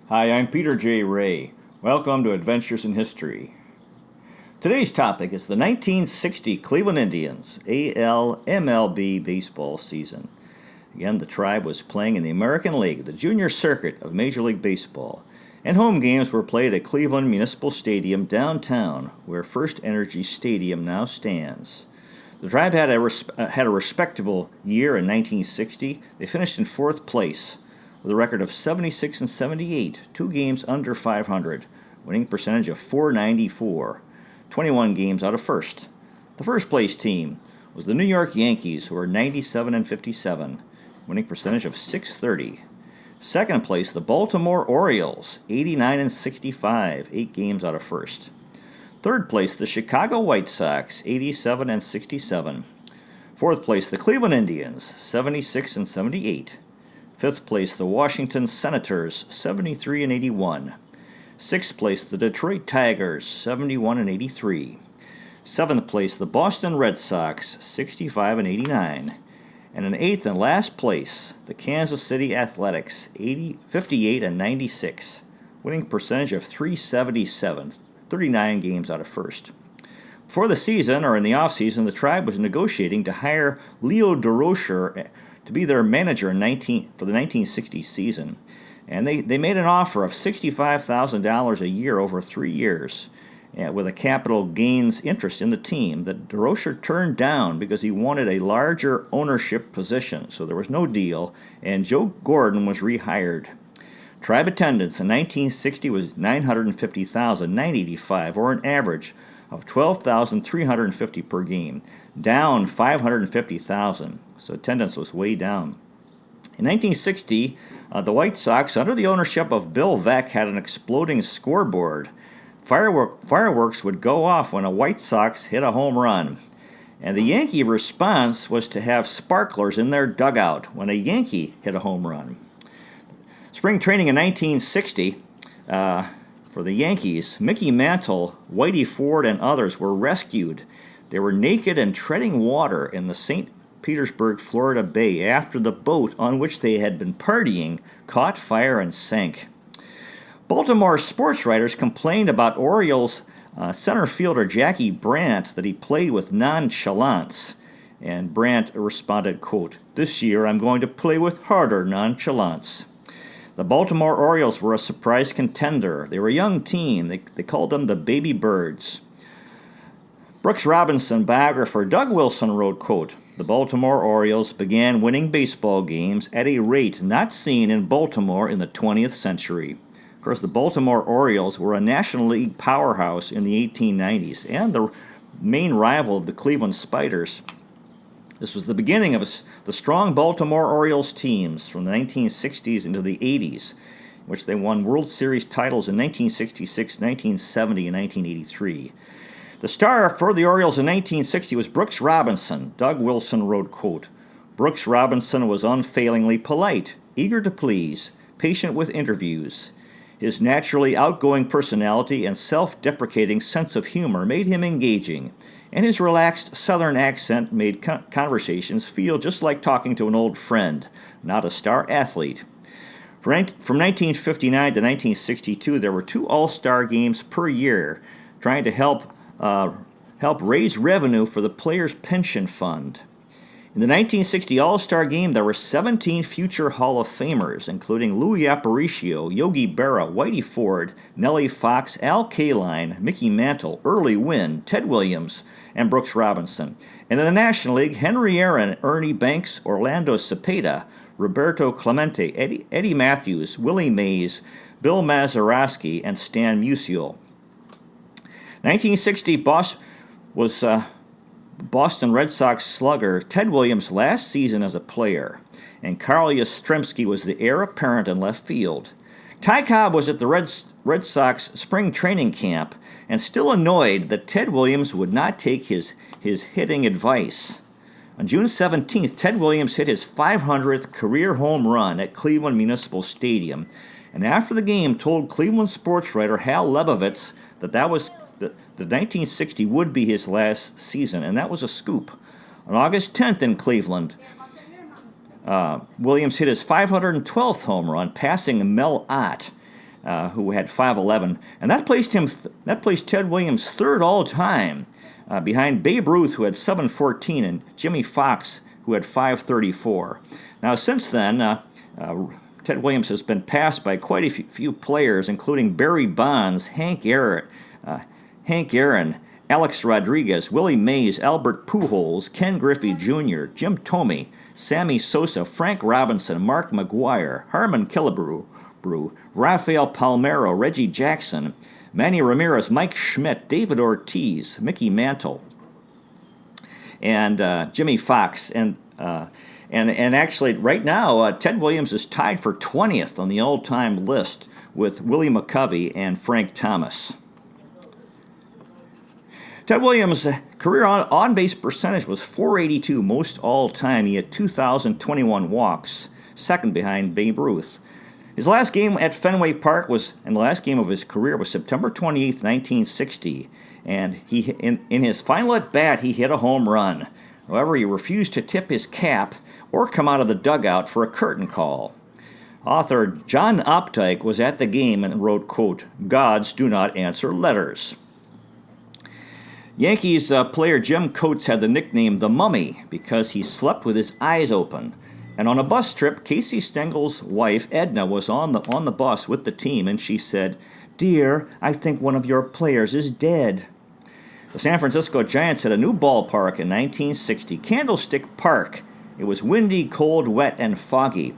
Hi, I'm Peter J. Ray. Welcome to Adventures in History. Today's topic is the 1960 Cleveland Indians MLB baseball season. Again, the tribe was playing in the American League, the junior circuit of Major League Baseball, and home games were played at Cleveland Municipal Stadium downtown, where First Energy Stadium now stands. The tribe had a respectable year in 1960. They finished in fourth place with a record of 76 and 78, 2 games under 500, winning percentage of .494, 21 games out of first. The first place team was the New York Yankees, who were 97 and 57, winning percentage of .630. Second place, the Baltimore Orioles, 89 and 65, 8 games out of first. Third place, the Chicago White Sox, 87 and 67. Fourth place, the Cleveland Indians, 76 and 78. Fifth place, the Washington Senators, 73 and 81. Sixth place, the Detroit Tigers, 71 and 83. Seventh place, the Boston Red Sox, 65 and 89. And in eighth and last place, the Kansas City Athletics, 58 and 96, winning percentage of .377, 39 games out of first. Before the season, or in the offseason, the tribe was negotiating to hire Leo DeRocher to be their manager for the 1960 season. And they made an offer of $65,000 a year over 3 years, with a capital gains interest in the team that DeRocher turned down because he wanted a larger ownership position. So there was no deal, and Joe Gordon was rehired. Tribe attendance in 1960 was 950,985, or an average of 12,350 per game, down 550,000. So attendance was way down. In 1960, the White Sox, under the ownership of Bill Veeck, had an exploding scoreboard. Fireworks would go off when a White Sox hit a home run. And the Yankee response was to have sparklers in their dugout when a Yankee hit a home run. Spring training in 1960 for the Yankees, Mickey Mantle, Whitey Ford, and others were rescued. They were naked and treading water in the St. Petersburg, Florida Bay after the boat on which they had been partying caught fire and sank. Baltimore sports writers complained about Orioles center fielder Jackie Brandt that he played with nonchalance. And Brandt responded, quote, "This year I'm going to play with harder nonchalance." The Baltimore Orioles were a surprise contender. They were a young team. They called them the Baby Birds. Brooks Robinson biographer Doug Wilson wrote, quote, "The Baltimore Orioles began winning baseball games at a rate not seen in Baltimore in the 20th century. Of course, the Baltimore Orioles were a National League powerhouse in the 1890s and the main rival of the Cleveland Spiders. This was the beginning of the strong Baltimore Orioles teams from the 1960s into the 80s, in which they won World Series titles in 1966, 1970, and 1983. The star for the Orioles in 1960 was Brooks Robinson. Doug Wilson wrote, quote, "Brooks Robinson was unfailingly polite, eager to please, patient with interviews. His naturally outgoing personality and self-deprecating sense of humor made him engaging, and his relaxed Southern accent made conversations feel just like talking to an old friend, not a star athlete." From 1959 to 1962, there were 2 All-Star games per year, trying to help raise revenue for the Players' Pension Fund. In the 1960 All-Star Game, there were 17 future Hall of Famers, including Louis Aparicio, Yogi Berra, Whitey Ford, Nellie Fox, Al Kaline, Mickey Mantle, Early Wynn, Ted Williams, and Brooks Robinson. And in the National League, Henry Aaron, Ernie Banks, Orlando Cepeda, Roberto Clemente, Eddie Matthews, Willie Mays, Bill Mazeroski, and Stan Musial. 1960 was Boston Red Sox slugger Ted Williams' last season as a player, and Carl Yastrzemski was the heir apparent in left field. Ty Cobb was at the Red Sox spring training camp and still annoyed that Ted Williams would not take his hitting advice. On June 17th, Ted Williams hit his 500th career home run at Cleveland Municipal Stadium, and after the game told Cleveland sports writer Hal Lebovitz that the 1960 would be his last season, and that was a scoop. On August 10th in Cleveland, Williams hit his 512th home run, passing Mel Ott. who had 5'11", and that placed Ted Williams third all time, behind Babe Ruth, who had 7'14", and Jimmy Fox, who had 5'34". Now, since then, Ted Williams has been passed by quite a few players, including Barry Bonds, Hank Aaron, Alex Rodriguez, Willie Mays, Albert Pujols, Ken Griffey Jr., Jim Thome, Sammy Sosa, Frank Robinson, Mark McGwire, Harmon Killebrew, Rafael Palmeiro, Reggie Jackson, Manny Ramirez, Mike Schmidt, David Ortiz, Mickey Mantle, and Jimmy Fox. And actually, right now, Ted Williams is tied for 20th on the all-time list with Willie McCovey and Frank Thomas. Ted Williams' career on-base percentage was .482, most all-time. He had 2,021 walks, second behind Babe Ruth. His last game at Fenway Park and the last game of his career was September 28, 1960, and in his final at-bat, he hit a home run. However, he refused to tip his cap or come out of the dugout for a curtain call. Author John Opdyke was at the game and wrote, quote, "Gods do not answer letters." Yankees player Jim Coates had the nickname the Mummy because he slept with his eyes open. And on a bus trip, Casey Stengel's wife, Edna, was on the bus with the team, and she said, "Dear, I think one of your players is dead." The San Francisco Giants had a new ballpark in 1960, Candlestick Park. It was windy, cold, wet, and foggy.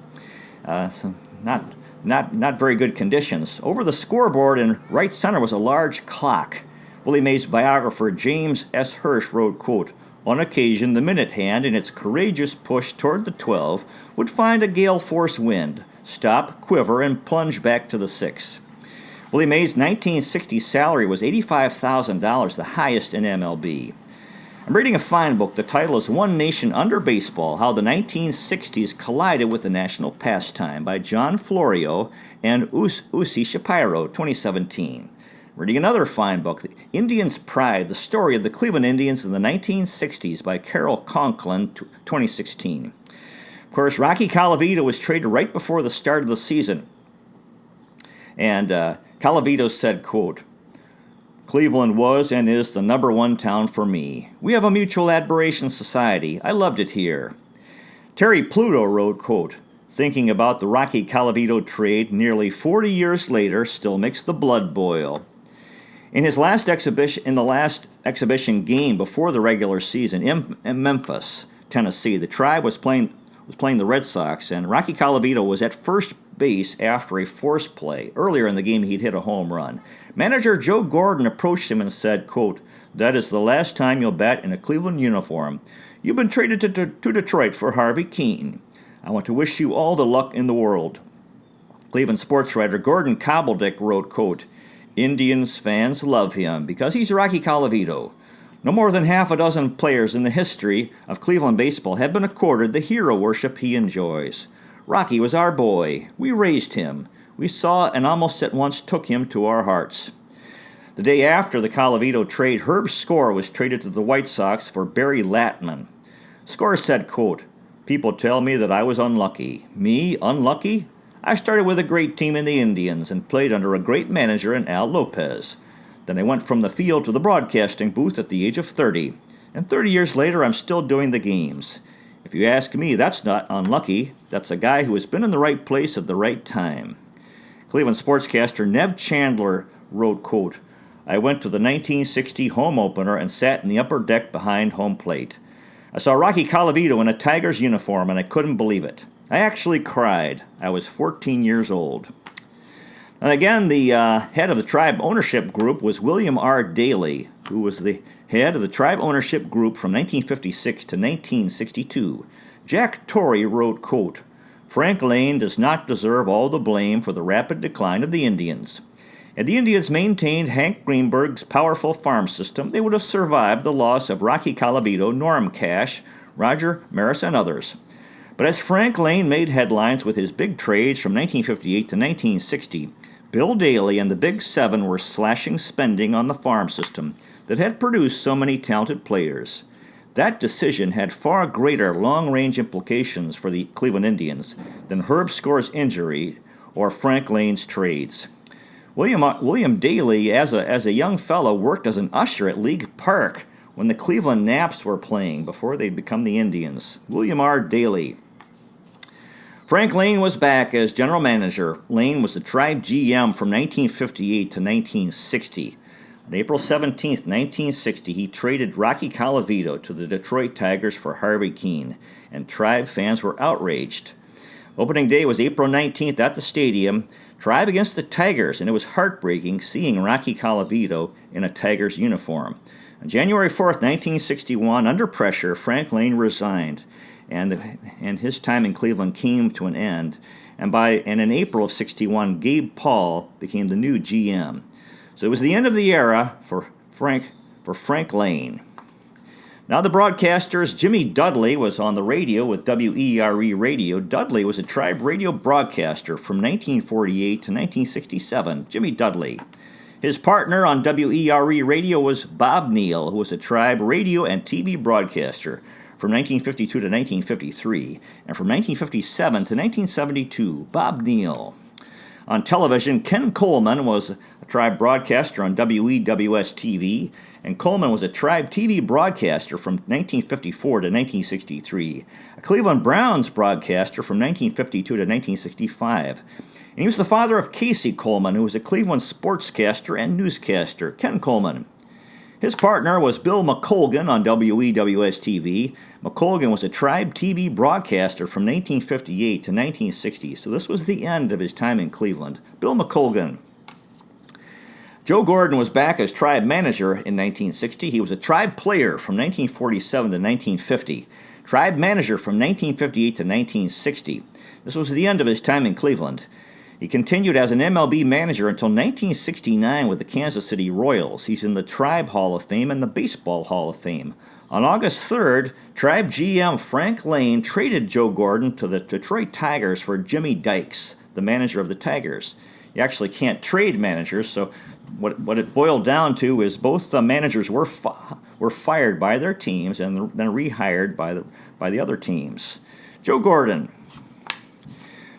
So not very good conditions. Over the scoreboard in right center was a large clock. Willie Mays' biographer James S. Hirsch wrote, quote, "On occasion, the minute hand, in its courageous push toward the 12, would find a gale-force wind, stop, quiver, and plunge back to the 6. Willie Mays' 1960 salary was $85,000, the highest in MLB. I'm reading a fine book. The title is One Nation Under Baseball, How the 1960s Collided with the National Pastime by John Florio and Uzi Shapiro, 2017. Reading another fine book, The Indians' Pride, The Story of the Cleveland Indians in the 1960s by Carol Conklin, 2016. Of course, Rocky Colavito was traded right before the start of the season. And Colavito said, quote, "Cleveland was and is the number one town for me. We have a mutual admiration society. I loved it here." Terry Pluto wrote, quote, "Thinking about the Rocky Colavito trade nearly 40 years later still makes the blood boil." In the last exhibition game before the regular season in Memphis, Tennessee, the Tribe was playing the Red Sox, and Rocky Colavito was at first base after a forced play. Earlier in the game, he'd hit a home run. Manager Joe Gordon approached him and said, quote, "That is the last time you'll bat in a Cleveland uniform. You've been traded to Detroit for Harvey Keene. I want to wish you all the luck in the world." Cleveland sports writer Gordon Cobbledick wrote, quote, "Indians fans love him because he's Rocky Colavito. No more than half a dozen players in the history of Cleveland baseball have been accorded the hero worship he enjoys. Rocky was our boy. We raised him. We saw and almost at once took him to our hearts." The day after the Colavito trade, Herb Score was traded to the White Sox for Barry Latman. Score said, quote, "People tell me that I was unlucky. Me, unlucky? I started with a great team in the Indians and played under a great manager in Al Lopez. Then I went from the field to the broadcasting booth at the age of 30. And 30 years later, I'm still doing the games. If you ask me, that's not unlucky. That's a guy who has been in the right place at the right time." Cleveland sportscaster Nev Chandler wrote, quote, "I went to the 1960 home opener and sat in the upper deck behind home plate. I saw Rocky Colavito in a Tigers uniform, and I couldn't believe it. I actually cried. I was 14 years old." And again, the head of the Tribe ownership group was William R. Daley, who was the head of the Tribe ownership group from 1956 to 1962. Jack Torrey wrote, quote, "Frank Lane does not deserve all the blame for the rapid decline of the Indians. Had the Indians maintained Hank Greenberg's powerful farm system, they would have survived the loss of Rocky Colavito, Norm Cash, Roger Maris, and others. But as Frank Lane made headlines with his big trades from 1958 to 1960, Bill Daley and the Big Seven were slashing spending on the farm system that had produced so many talented players. That decision had far greater long-range implications for the Cleveland Indians than Herb Score's injury or Frank Lane's trades. William Daley, as a young fellow, worked as an usher at League Park when the Cleveland Naps were playing before they'd become the Indians. William R. Daley. Frank Lane was back as general manager. Lane was the Tribe GM from 1958 to 1960. On April 17, 1960, he traded Rocky Colavito to the Detroit Tigers for Harvey Keene, and Tribe fans were outraged. Opening day was April 19th at the stadium, Tribe against the Tigers, and it was heartbreaking seeing Rocky Colavito in a Tigers uniform. On January 4th, 1961, under pressure, Frank Lane resigned, and his time in Cleveland came to an end. And in April of 61, Gabe Paul became the new GM. So it was the end of the era for Frank Lane. Now the broadcasters, Jimmy Dudley was on the radio with WERE Radio. Dudley was a Tribe radio broadcaster from 1948 to 1967. Jimmy Dudley. His partner on WERE Radio was Bob Neal, who was a Tribe radio and TV broadcaster from 1952 to 1953, and from 1957 to 1972, Bob Neal. On television, Ken Coleman was a Tribe broadcaster on WEWS-TV, and Coleman was a Tribe TV broadcaster from 1954 to 1963, a Cleveland Browns broadcaster from 1952 to 1965. And he was the father of Casey Coleman, who was a Cleveland sportscaster and newscaster. Ken Coleman. His partner was Bill McColgan on WEWS-TV. McColgan was a Tribe TV broadcaster from 1958 to 1960, so this was the end of his time in Cleveland. Bill McColgan. Joe Gordon was back as Tribe manager in 1960. He was a Tribe player from 1947 to 1950. Tribe manager from 1958 to 1960. This was the end of his time in Cleveland. He continued as an MLB manager until 1969 with the Kansas City Royals. He's in the Tribe Hall of Fame and the Baseball Hall of Fame. On August 3rd, Tribe GM Frank Lane traded Joe Gordon to the Detroit Tigers for Jimmy Dykes, the manager of the Tigers. You actually can't trade managers, so what it boiled down to is both the managers were fired by their teams and then rehired by the other teams. Joe Gordon.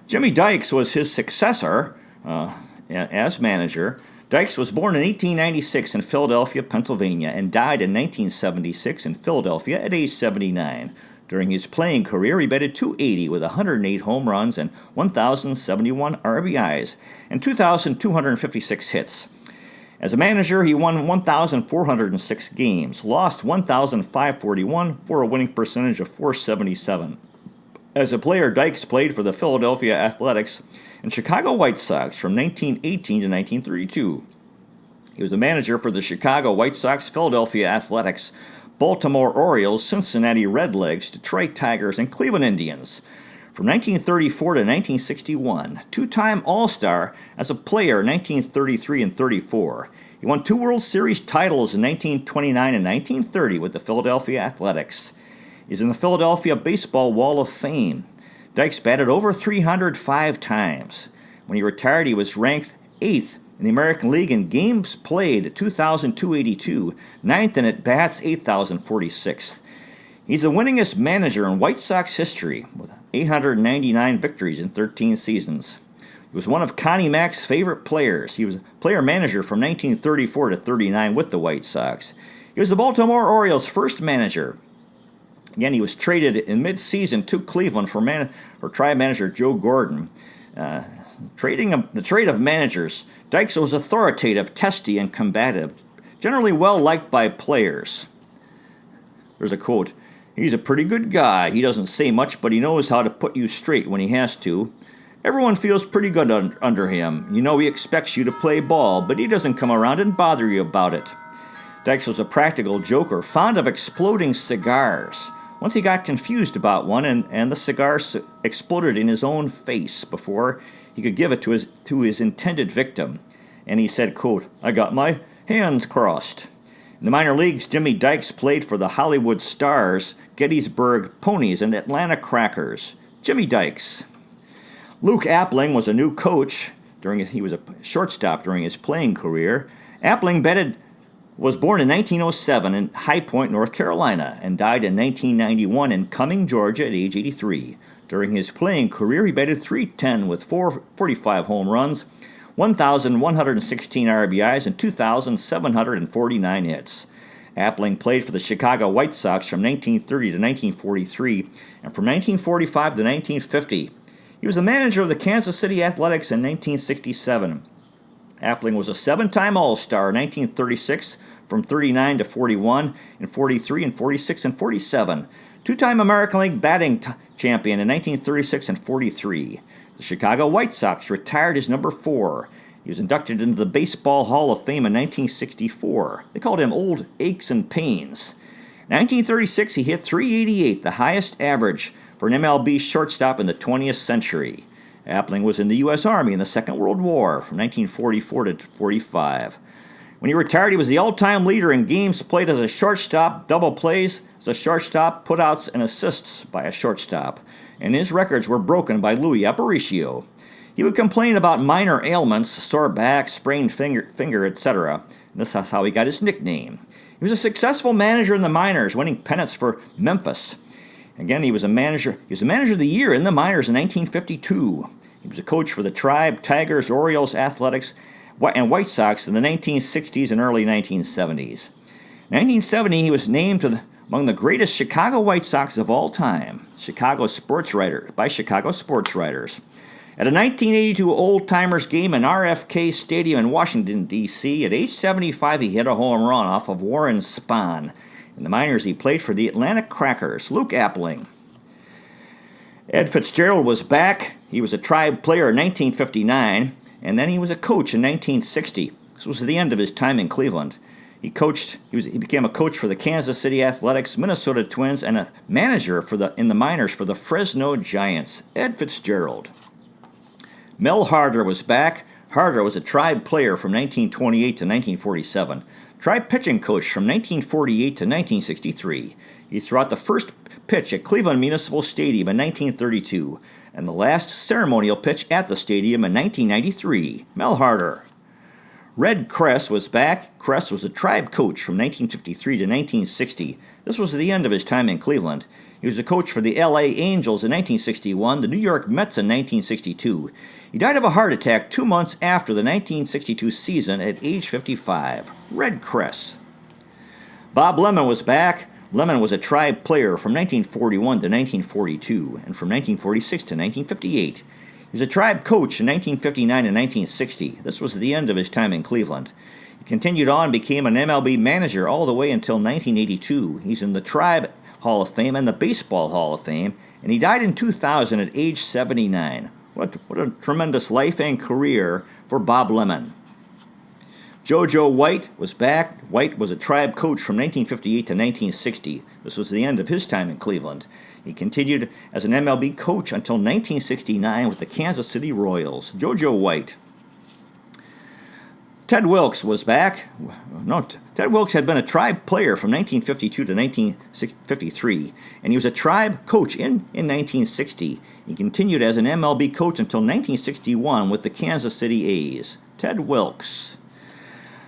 Jimmy Dykes was his successor as manager. Dykes was born in 1896 in Philadelphia, Pennsylvania, and died in 1976 in Philadelphia at age 79. During his playing career, he batted .280 with 108 home runs and 1,071 RBIs and 2,256 hits. As a manager, he won 1,406 games, lost 1,541 for a winning percentage of .477. As a player, Dykes played for the Philadelphia Athletics and Chicago White Sox from 1918 to 1932. He was a manager for the Chicago White Sox, Philadelphia Athletics, Baltimore Orioles, Cincinnati Redlegs, Detroit Tigers, and Cleveland Indians. From 1934 to 1961, two-time All-Star as a player in 1933 and 34. He won 2 World Series titles in 1929 and 1930 with the Philadelphia Athletics. He's in the Philadelphia Baseball Wall of Fame. Dykes batted over 305 times. When he retired, he was ranked 8th in the American League in games played, 2,282, 9th in at-bats, 8,046. He's the winningest manager in White Sox history, with 899 victories in 13 seasons. He was one of Connie Mack's favorite players. He was a player-manager from 1934 to 39 with the White Sox. He was the Baltimore Orioles' first manager. Again, he was traded in mid-season to Cleveland for Tribe manager Joe Gordon. The trade of managers, Dykes was authoritative, testy, and combative, generally well-liked by players. There's a quote, "He's a pretty good guy. He doesn't say much, but he knows how to put you straight when he has to. Everyone feels pretty good under him. You know he expects you to play ball, but he doesn't come around and bother you about it." Dykes was a practical joker, fond of exploding cigars. Once he got confused about one, and the cigar exploded in his own face before he could give it to his intended victim. And he said, quote, "I got my hands crossed." In the minor leagues, Jimmy Dykes played for the Hollywood Stars, Gettysburg Ponies, and Atlanta Crackers. Jimmy Dykes. Luke Appling was a new coach. He was a shortstop during his playing career. Appling was born in 1907 in High Point, North Carolina, and died in 1991 in Cumming, Georgia at age 83. During his playing career, he batted .310 with 445 home runs, 1,116 RBIs, and 2,749 hits. Appling played for the Chicago White Sox from 1930 to 1943 and from 1945 to 1950. He was the manager of the Kansas City Athletics in 1967. Appling was a 7-time All-Star in 1936 from 39 to 41, in 43 and 46 and 47. 2-time American League batting champion in 1936 and 43. The Chicago White Sox retired his number 4. He was inducted into the Baseball Hall of Fame in 1964. They called him Old Aches and Pains. In 1936, he hit .388, the highest average for an MLB shortstop in the 20th century. Appling was in the U.S. Army in the Second World War from 1944 to 45. When he retired, he was the all-time leader in games played as a shortstop, double plays as a shortstop, putouts, and assists by a shortstop. And his records were broken by Louis Aparicio. He would complain about minor ailments, sore back, sprained finger, etc. This is how he got his nickname. He was a successful manager in the minors, winning pennants for Memphis. Again, he was a manager. He was the manager of the year in the minors in 1952. He was a coach for the Tribe, Tigers, Orioles, Athletics, and White Sox in the 1960s and early 1970s. In 1970, he was named among the greatest Chicago White Sox of all time, by Chicago sports writers. At a 1982 Old Timers game in RFK Stadium in Washington, D.C., at age 75, he hit a home run off of Warren Spahn. In the minors, he played for the Atlanta Crackers. Luke Appling. Ed Fitzgerald was back. He was a Tribe player in 1959, and then he was a coach in 1960. This was the end of his time in Cleveland. He became a coach for the Kansas City Athletics, Minnesota Twins, and a manager in the minors for the Fresno Giants. Ed Fitzgerald. Mel Harder was back. Harder was a Tribe player from 1928 to 1947. Tribe pitching coach from 1948 to 1963. He threw out the first pitch at Cleveland Municipal Stadium in 1932 and the last ceremonial pitch at the stadium in 1993. Mel Harder. Red Kress was back. Kress was a Tribe coach from 1953 to 1960. This was the end of his time in Cleveland. He was a coach for the L.A. Angels in 1961, the New York Mets in 1962. He died of a heart attack 2 months after the 1962 season at age 55. Red Kress. Bob Lemon was back. Lemon was a Tribe player from 1941 to 1942 and from 1946 to 1958. He was a Tribe coach in 1959 and 1960. This was the end of his time in Cleveland. He continued on and became an MLB manager all the way until 1982. He's in the Tribe Hall of Fame and the Baseball Hall of Fame, and he died in 2000 at age 79. What a tremendous life and career for Bob Lemon. JoJo White was back. White was a Tribe coach from 1958 to 1960. This was the end of his time in Cleveland. He continued as an MLB coach until 1969 with the Kansas City Royals. JoJo White. Ted Wilkes was back. Ted Wilkes had been a Tribe player from 1952 to 1953, and he was a Tribe coach in 1960. He continued as an MLB coach until 1961 with the Kansas City A's. Ted Wilkes.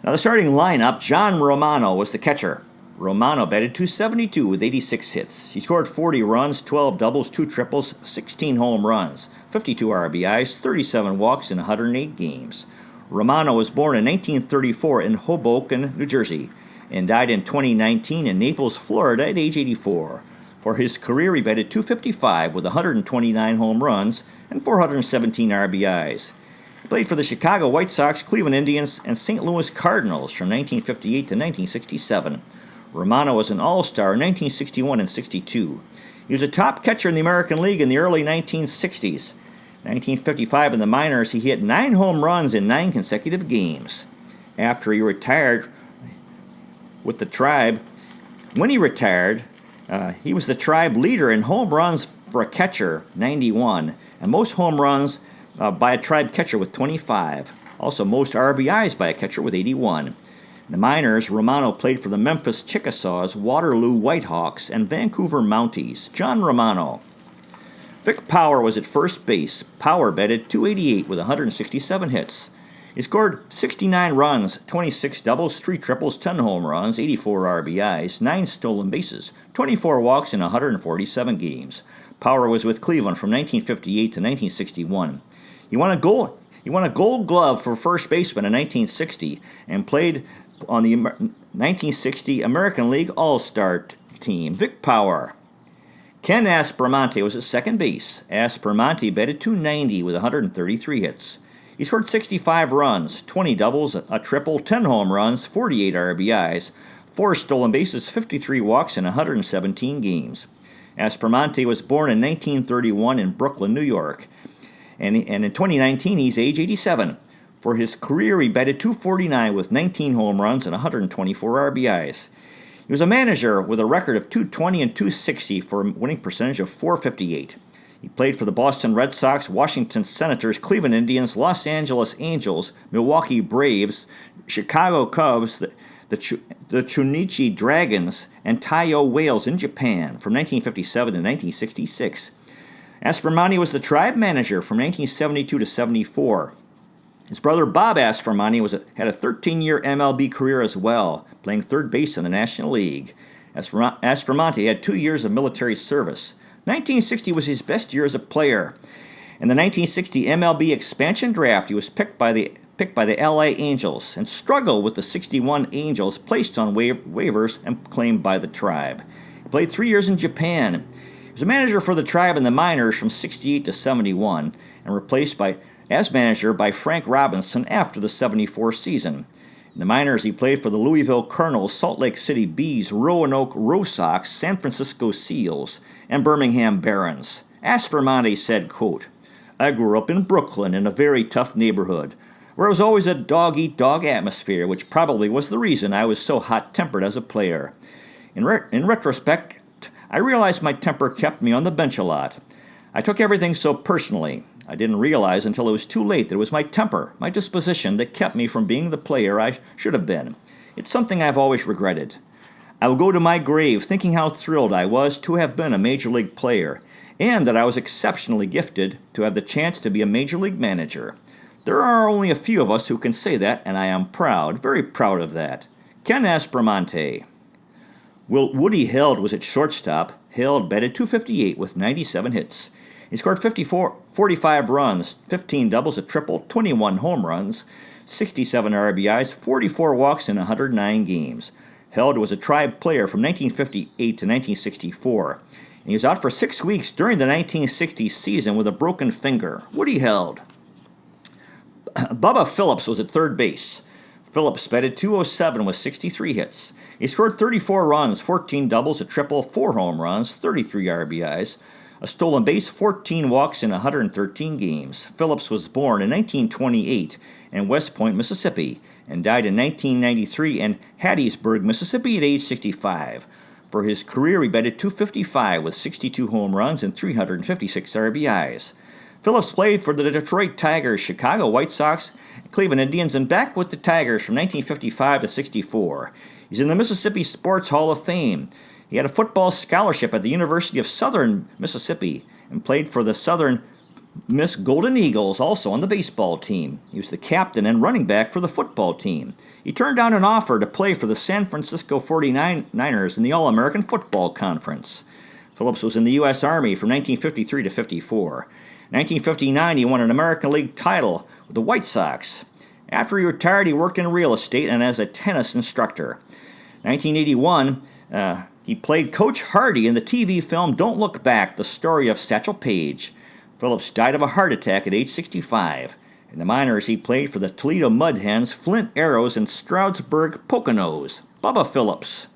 Now the starting lineup, John Romano was the catcher. Romano batted .272 with 86 hits. He scored 40 runs, 12 doubles, 2 triples, 16 home runs, 52 RBIs, 37 walks in 108 games. Romano was born in 1934 in Hoboken, New Jersey, and died in 2019 in Naples, Florida at age 84. For his career, he batted .255 with 129 home runs and 417 RBIs. He played for the Chicago White Sox, Cleveland Indians, and St. Louis Cardinals from 1958 to 1967. Romano was an All-Star in 1961 and 62. He was a top catcher in the American League in the early 1960s. In 1955 in the minors, he hit 9 home runs in 9 consecutive games. After he retired with the Tribe, when he retired, he was the Tribe leader in home runs for a catcher, 91, and most home runs by a Tribe catcher with 25. Also, most RBIs by a catcher with 81. In the minors, Romano played for the Memphis Chickasaws, Waterloo Whitehawks, and Vancouver Mounties. John Romano. Vic Power was at first base. Power batted .288 with 167 hits. He scored 69 runs, 26 doubles, 3 triples, 10 home runs, 84 RBIs, 9 stolen bases, 24 walks in 147 games. Power was with Cleveland from 1958 to 1961. He won a Gold He won a Gold Glove for first baseman in 1960 and played on the 1960 American League All-Star team. Vic Power. Ken Aspromonte was at second base. Aspromonte batted .290 with 133 hits. He scored 65 runs, 20 doubles, a triple, 10 home runs, 48 RBIs, 4 stolen bases, 53 walks in 117 games. Aspromonte was born in 1931 in Brooklyn, New York. And in 2019, he's age 87. For his career, he batted .249 with 19 home runs and 124 RBIs. He was a manager with a record of .220 and .260 for a winning percentage of .458. He played for the Boston Red Sox, Washington Senators, Cleveland Indians, Los Angeles Angels, Milwaukee Braves, Chicago Cubs, the Chunichi Dragons, and Taiyo Whales in Japan from 1957 to 1966. Aspromonte was the tribe manager from 1972 to 74. His brother Bob Aspromonte had a 13-year MLB career as well, playing third base in the National League. Aspromonte had 2 years of military service. 1960 was his best year as a player. In the 1960 MLB expansion draft, he was picked by the LA Angels and struggled with the 61 Angels placed on waivers and claimed by the tribe. He played 3 years in Japan. He was a manager for the tribe in the minors from 68 to 71 and replaced as manager by Frank Robinson after the 74 season. In the minors, he played for the Louisville Colonels, Salt Lake City Bees, Roanoke Ro Sox, San Francisco Seals, and Birmingham Barons. Aspromonte said, quote, "I grew up in Brooklyn in a very tough neighborhood, where it was always a dog-eat-dog atmosphere, which probably was the reason I was so hot-tempered as a player. In retrospect, I realized my temper kept me on the bench a lot. I took everything so personally. I didn't realize until it was too late that it was my temper, my disposition, that kept me from being the player I should have been. It's something I've always regretted. I will go to my grave thinking how thrilled I was to have been a major league player, and that I was exceptionally gifted to have the chance to be a major league manager. There are only a few of us who can say that, and I am proud, very proud of that. Ken Aspromonte." Woody Held was at shortstop. Held batted .258 with 97 hits. He scored 45 runs, 15 doubles, a triple, 21 home runs, 67 RBIs, 44 walks in 109 games. Held was a tribe player from 1958 to 1964, and he was out for 6 weeks during the 1960 season with a broken finger. Woody Held. Bubba Phillips was at third base. Phillips batted .207 with 63 hits. He scored 34 runs, 14 doubles, a triple, 4 home runs, 33 RBIs, a stolen base, 14 walks in 113 games. Phillips was born in 1928 in West Point, Mississippi, and died in 1993 in Hattiesburg, Mississippi at age 65. For his career, he batted .255 with 62 home runs and 356 RBIs. Phillips played for the Detroit Tigers, Chicago White Sox, Cleveland Indians, and back with the Tigers from 1955 to 64. He's in the Mississippi Sports Hall of Fame. He had a football scholarship at the University of Southern Mississippi and played for the Southern Miss Golden Eagles, also on the baseball team. He was the captain and running back for the football team. He turned down an offer to play for the San Francisco 49ers in the All-American Football Conference. Phillips was in the U.S. Army from 1953 to 54. In 1959, he won an American League title with the White Sox. After he retired, he worked in real estate and as a tennis instructor. In 1981, he played Coach Hardy in the TV film Don't Look Back, the story of Satchel Paige. Phillips died of a heart attack at age 65. In the minors, he played for the Toledo Mud Hens, Flint Arrows, and Stroudsburg Poconos. Bubba Phillips.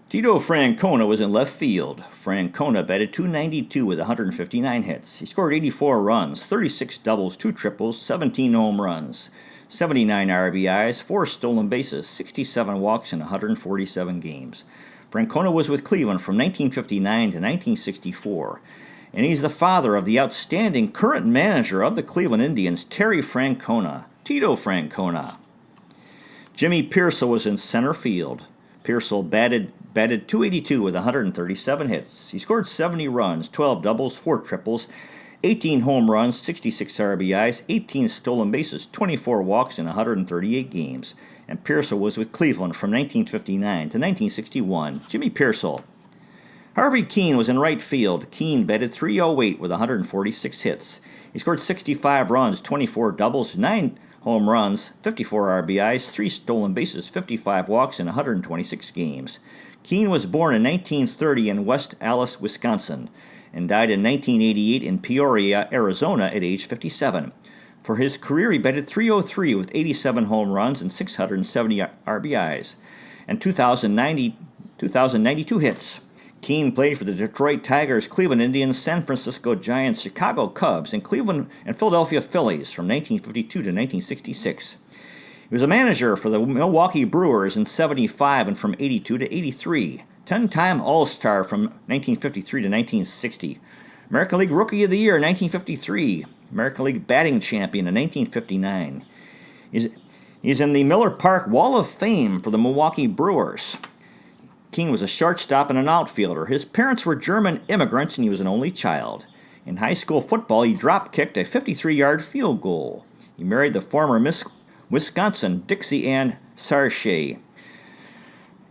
Tito Francona was in left field. Francona batted .292 with 159 hits. He scored 84 runs, 36 doubles, 2 triples, 17 home runs, 79 RBIs, 4 stolen bases, 67 walks in 147 games. Francona was with Cleveland from 1959 to 1964, and he's the father of the outstanding current manager of the Cleveland Indians, Terry Francona, Tito Francona. Jimmy PIERSALL was in center field. PIERSALL batted .282 with 137 hits. He scored 70 runs, 12 doubles, 4 triples, 18 home runs, 66 RBIs, 18 stolen bases, 24 walks in 138 games. And PIERSALL was with Cleveland from 1959 to 1961. Jimmy PIERSALL. Harvey Keene was in right field. Keene batted .308 with 146 hits. He scored 65 runs, 24 doubles, 9 home runs, 54 RBIs, 3 stolen bases, 55 walks in 126 games. Keene was born in 1930 in West Allis, Wisconsin, and died in 1988 in Peoria, Arizona at age 57. For his career, he batted .303 with 87 home runs and 670 RBIs, and 2,092 hits. Keene played for the Detroit Tigers, Cleveland Indians, San Francisco Giants, Chicago Cubs, and Cleveland and Philadelphia Phillies from 1952 to 1966. He was a manager for the Milwaukee Brewers in 75 and from 82 to 83. 10-time All-Star from 1953 to 1960. American League Rookie of the Year in 1953. American League Batting Champion in 1959. He's in the Miller Park Wall of Fame for the Milwaukee Brewers. Keene was a shortstop and an outfielder. His parents were German immigrants and he was an only child. In high school football, he drop-kicked a 53-yard field goal. He married the former Miss Wisconsin, Dixie Ann Sarche.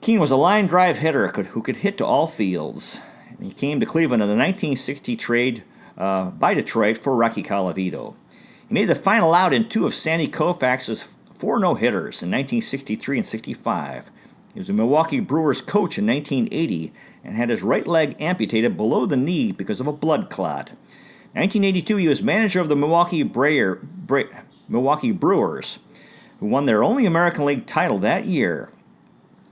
Keene was a line drive hitter who could hit to all fields. He came to Cleveland in the 1960 trade by Detroit for Rocky Colavito. He made the final out in 2 of Sandy Koufax's 4 no-hitters in 1963 and 65. He was a Milwaukee Brewers coach in 1980 and had his right leg amputated below the knee because of a blood clot. In 1982, he was manager of the Milwaukee Brewers, who won their only American League title that year.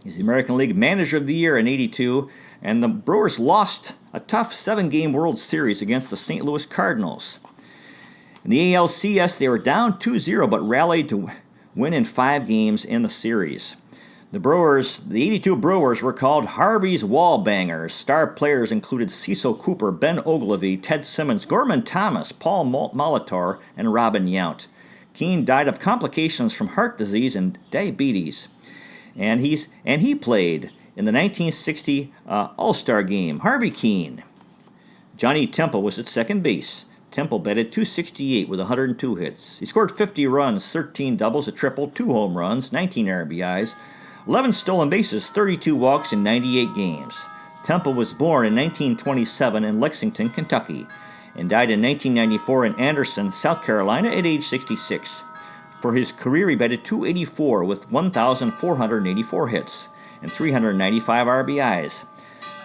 He's the American League Manager of the Year in 82, and the Brewers lost a tough 7-game World Series against the St. Louis Cardinals. In the ALCS, they were down 2-0 but rallied to win in 5 games in the series. The 82 Brewers were called Harvey's Wallbangers. Star players included Cecil Cooper, Ben Ogilvy, Ted Simmons, Gorman Thomas, Paul Molitor, and Robin Yount. Keene died of complications from heart disease and diabetes. And he played in the 1960 All-Star Game. Harvey Keene. Johnny Temple was at second base. Temple batted .268 with 102 hits. He scored 50 runs, 13 doubles, a triple, 2 home runs, 19 RBIs, 11 stolen bases, 32 walks in 98 games. Temple was born in 1927 in Lexington, Kentucky, and died in 1994 in Anderson, South Carolina at age 66. For his career, he batted .284 with 1,484 hits and 395 RBIs.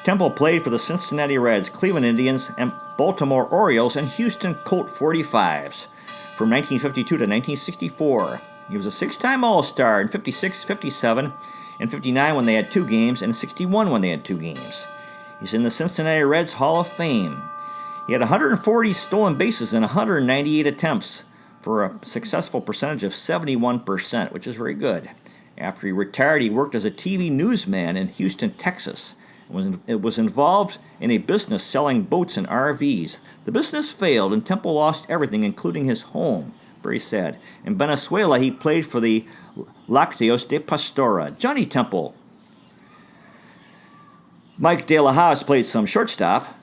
Temple played for the Cincinnati Reds, Cleveland Indians, and Baltimore Orioles and Houston Colt 45s from 1952 to 1964. He was a 6-time All-Star in 56, 57, and 59 when they had 2 games, and 61 when they had 2 games. He's in the Cincinnati Reds Hall of Fame. He had 140 stolen bases in 198 attempts for a successful percentage of 71%, which is very good. After he retired, he worked as a TV newsman in Houston, Texas. It was involved in a business selling boats and RVs. The business failed, and Temple lost everything, including his home. Very sad. In Venezuela, he played for the Lácteos de Pastora. Johnny Temple. Mike De La Hoz played some shortstop.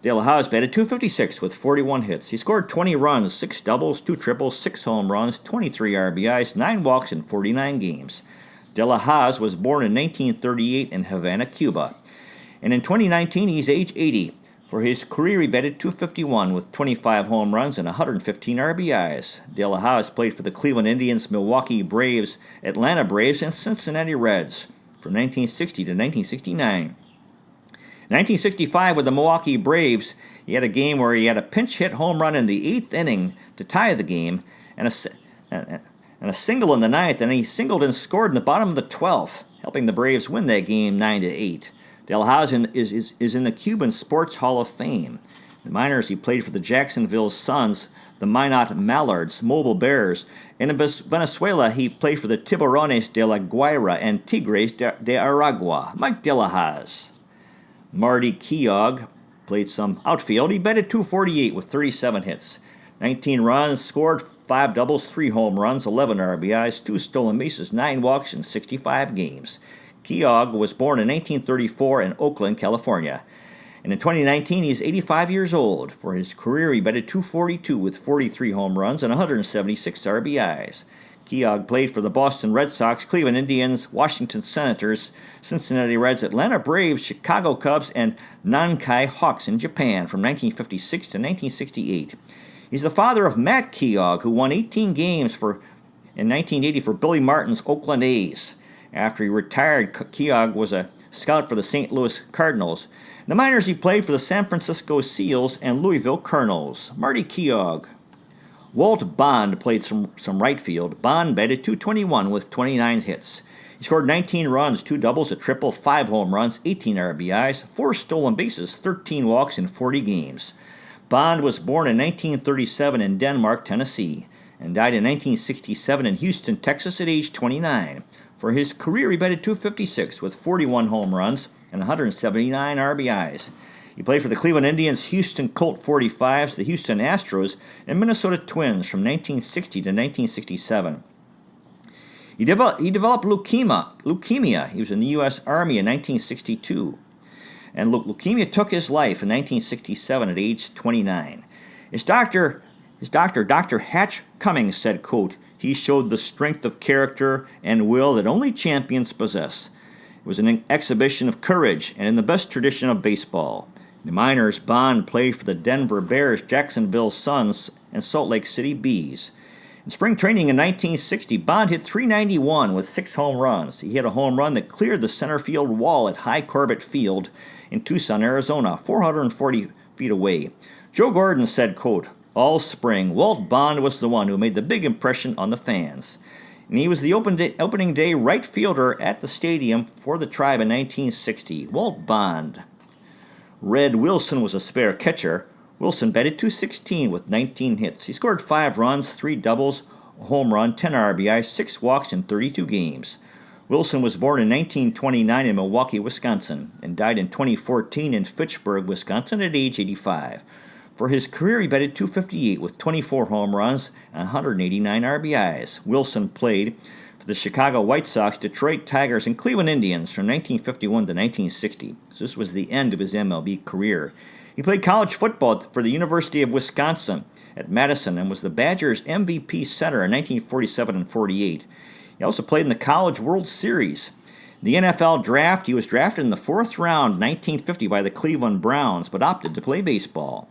De La Hoz batted .256 with 41 hits. He scored 20 runs, 6 doubles, 2 triples, 6 home runs, 23 RBIs, 9 walks in 49 games. De La Hoz was born in 1938 in Havana, Cuba. And in 2019, he's age 80. For his career, he batted .251 with 25 home runs and 115 RBIs. De La Hoz played for the Cleveland Indians, Milwaukee Braves, Atlanta Braves, and Cincinnati Reds from 1960 to 1969. In 1965, with the Milwaukee Braves, he had a game where he had a pinch-hit home run in the 8th inning to tie the game, and a single in the 9th, and he singled and scored in the bottom of the 12th, helping the Braves win that game 9-8. De La Hoz is in the Cuban Sports Hall of Fame. In the minors, he played for the Jacksonville Suns, the Minot Mallards, Mobile Bears, and in Venezuela, he played for the Tiburones de la Guaira and Tigres de Aragua. Mike De La Hoz. Marty Keogh played some outfield. He batted .248 with 37 hits. 19 runs, scored 5 doubles, 3 home runs, 11 RBIs, 2 stolen bases, 9 walks in 65 games. Keogh was born in 1934 in Oakland, California. And in 2019, he's 85 years old. For his career, he batted .242 with 43 home runs and 176 RBIs. Keogh played for the Boston Red Sox, Cleveland Indians, Washington Senators, Cincinnati Reds, Atlanta Braves, Chicago Cubs, and Nankai Hawks in Japan from 1956 to 1968. He's the father of Matt Keogh, who won 18 games in 1980 for Billy Martin's Oakland A's. After he retired, Keogh was a scout for the St. Louis Cardinals. In the minors, he played for the San Francisco Seals and Louisville Colonels. Marty Keogh. Walt Bond played some right field. Bond batted .221 with 29 hits. He scored 19 runs, 2 doubles, a triple, 5 home runs, 18 RBIs, 4 stolen bases, 13 walks in 40 games. Bond was born in 1937 in Denmark, Tennessee, and died in 1967 in Houston, Texas at age 29. For his career, he batted .256 with 41 home runs and 179 RBIs. He played for the Cleveland Indians, Houston Colt 45s, the Houston Astros, and Minnesota Twins from 1960 to 1967. He developed leukemia. He was in the U.S. Army in 1962. And leukemia took his life in 1967 at age 29. His doctor, Dr. Hatch Cummings, said, quote, "He showed the strength of character and will that only champions possess. It was an exhibition of courage and in the best tradition of baseball." In the minors, Bond played for the Denver Bears, Jacksonville Suns, and Salt Lake City Bees. In spring training in 1960, Bond hit .391 with 6 home runs. He hit a home run that cleared the center field wall at High Corbett Field in Tucson, Arizona, 440 feet away. Joe Gordon said, quote, "All spring, Walt Bond was the one who made the big impression on the fans. And he was the opening day right fielder at the stadium for the Tribe in 1960. Walt Bond." Red Wilson was a spare catcher. Wilson batted .216 with 19 hits. He scored 5 runs, 3 doubles, a home run, 10 RBIs, 6 walks in 32 games. Wilson was born in 1929 in Milwaukee, Wisconsin, and died in 2014 in Fitchburg, Wisconsin at age 85. For his career, he batted .258 with 24 home runs and 189 RBIs. Wilson played for the Chicago White Sox, Detroit Tigers, and Cleveland Indians from 1951 to 1960. So this was the end of his MLB career. He played college football for the University of Wisconsin at Madison and was the Badgers' MVP center in 1947 and 48. He also played in the College World Series. In the NFL draft, he was drafted in the 4th round, 1950, by the Cleveland Browns, but opted to play baseball.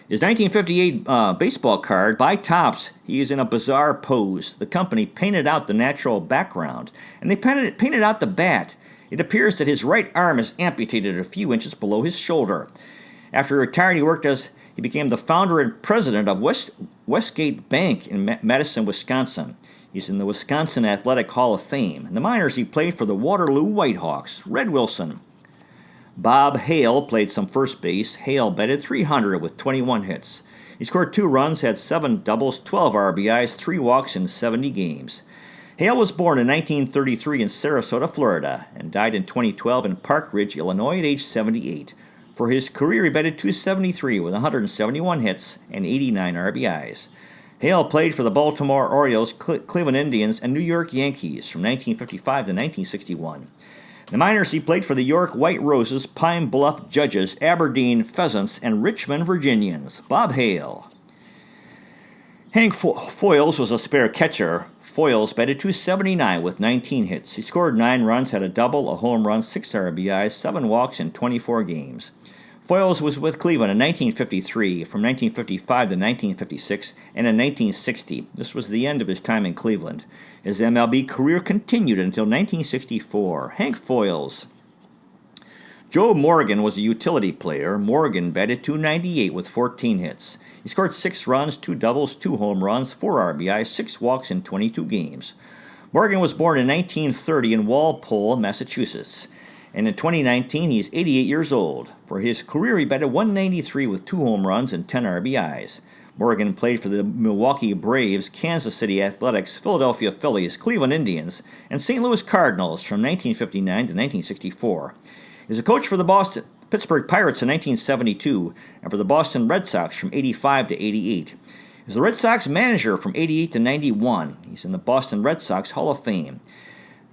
His 1958 baseball card, by Topps, he is in a bizarre pose. The company painted out the natural background, and they painted out the bat. It appears that his right arm is amputated a few inches below his shoulder. After he retired, he became the founder and president of Westgate Bank in Madison, Wisconsin. He's in the Wisconsin Athletic Hall of Fame. In the minors, he played for the Waterloo Whitehawks. Red Wilson. Bob Hale played some first base. Hale batted .300 with 21 hits. He scored 2 runs, had 7 doubles, 12 RBIs, 3 walks in 70 games. Hale was born in 1933 in Sarasota, Florida, and died in 2012 in Park Ridge, Illinois at age 78. For his career, he batted .273 with 171 hits and 89 RBIs. Hale played for the Baltimore Orioles, Cleveland Indians, and New York Yankees from 1955 to 1961. In the minors, he played for the York White Roses, Pine Bluff Judges, Aberdeen Pheasants, and Richmond Virginians. Bob Hale. Hank Foyles was a spare catcher. Foyles batted .279 with 19 hits. He scored 9 runs, had a double, a home run, 6 RBIs, 7 walks in 24 games. Foyles was with Cleveland in 1953, from 1955 to 1956, and in 1960. This was the end of his time in Cleveland. His MLB career continued until 1964. Hank Foyles. Joe Morgan was a utility player. Morgan batted .298 with 14 hits. He scored 6 runs, 2 doubles, 2 home runs, 4 RBIs, 6 walks in 22 games. Morgan was born in 1930 in Walpole, Massachusetts. And in 2019, he's 88 years old. For his career, he batted .193 with 2 home runs and 10 RBIs. Morgan played for the Milwaukee Braves, Kansas City Athletics, Philadelphia Phillies, Cleveland Indians, and St. Louis Cardinals from 1959 to 1964. He was a coach for the Pittsburgh Pirates in 1972 and for the Boston Red Sox from 85 to 88. He was the Red Sox manager from 88 to 91. He's in the Boston Red Sox Hall of Fame.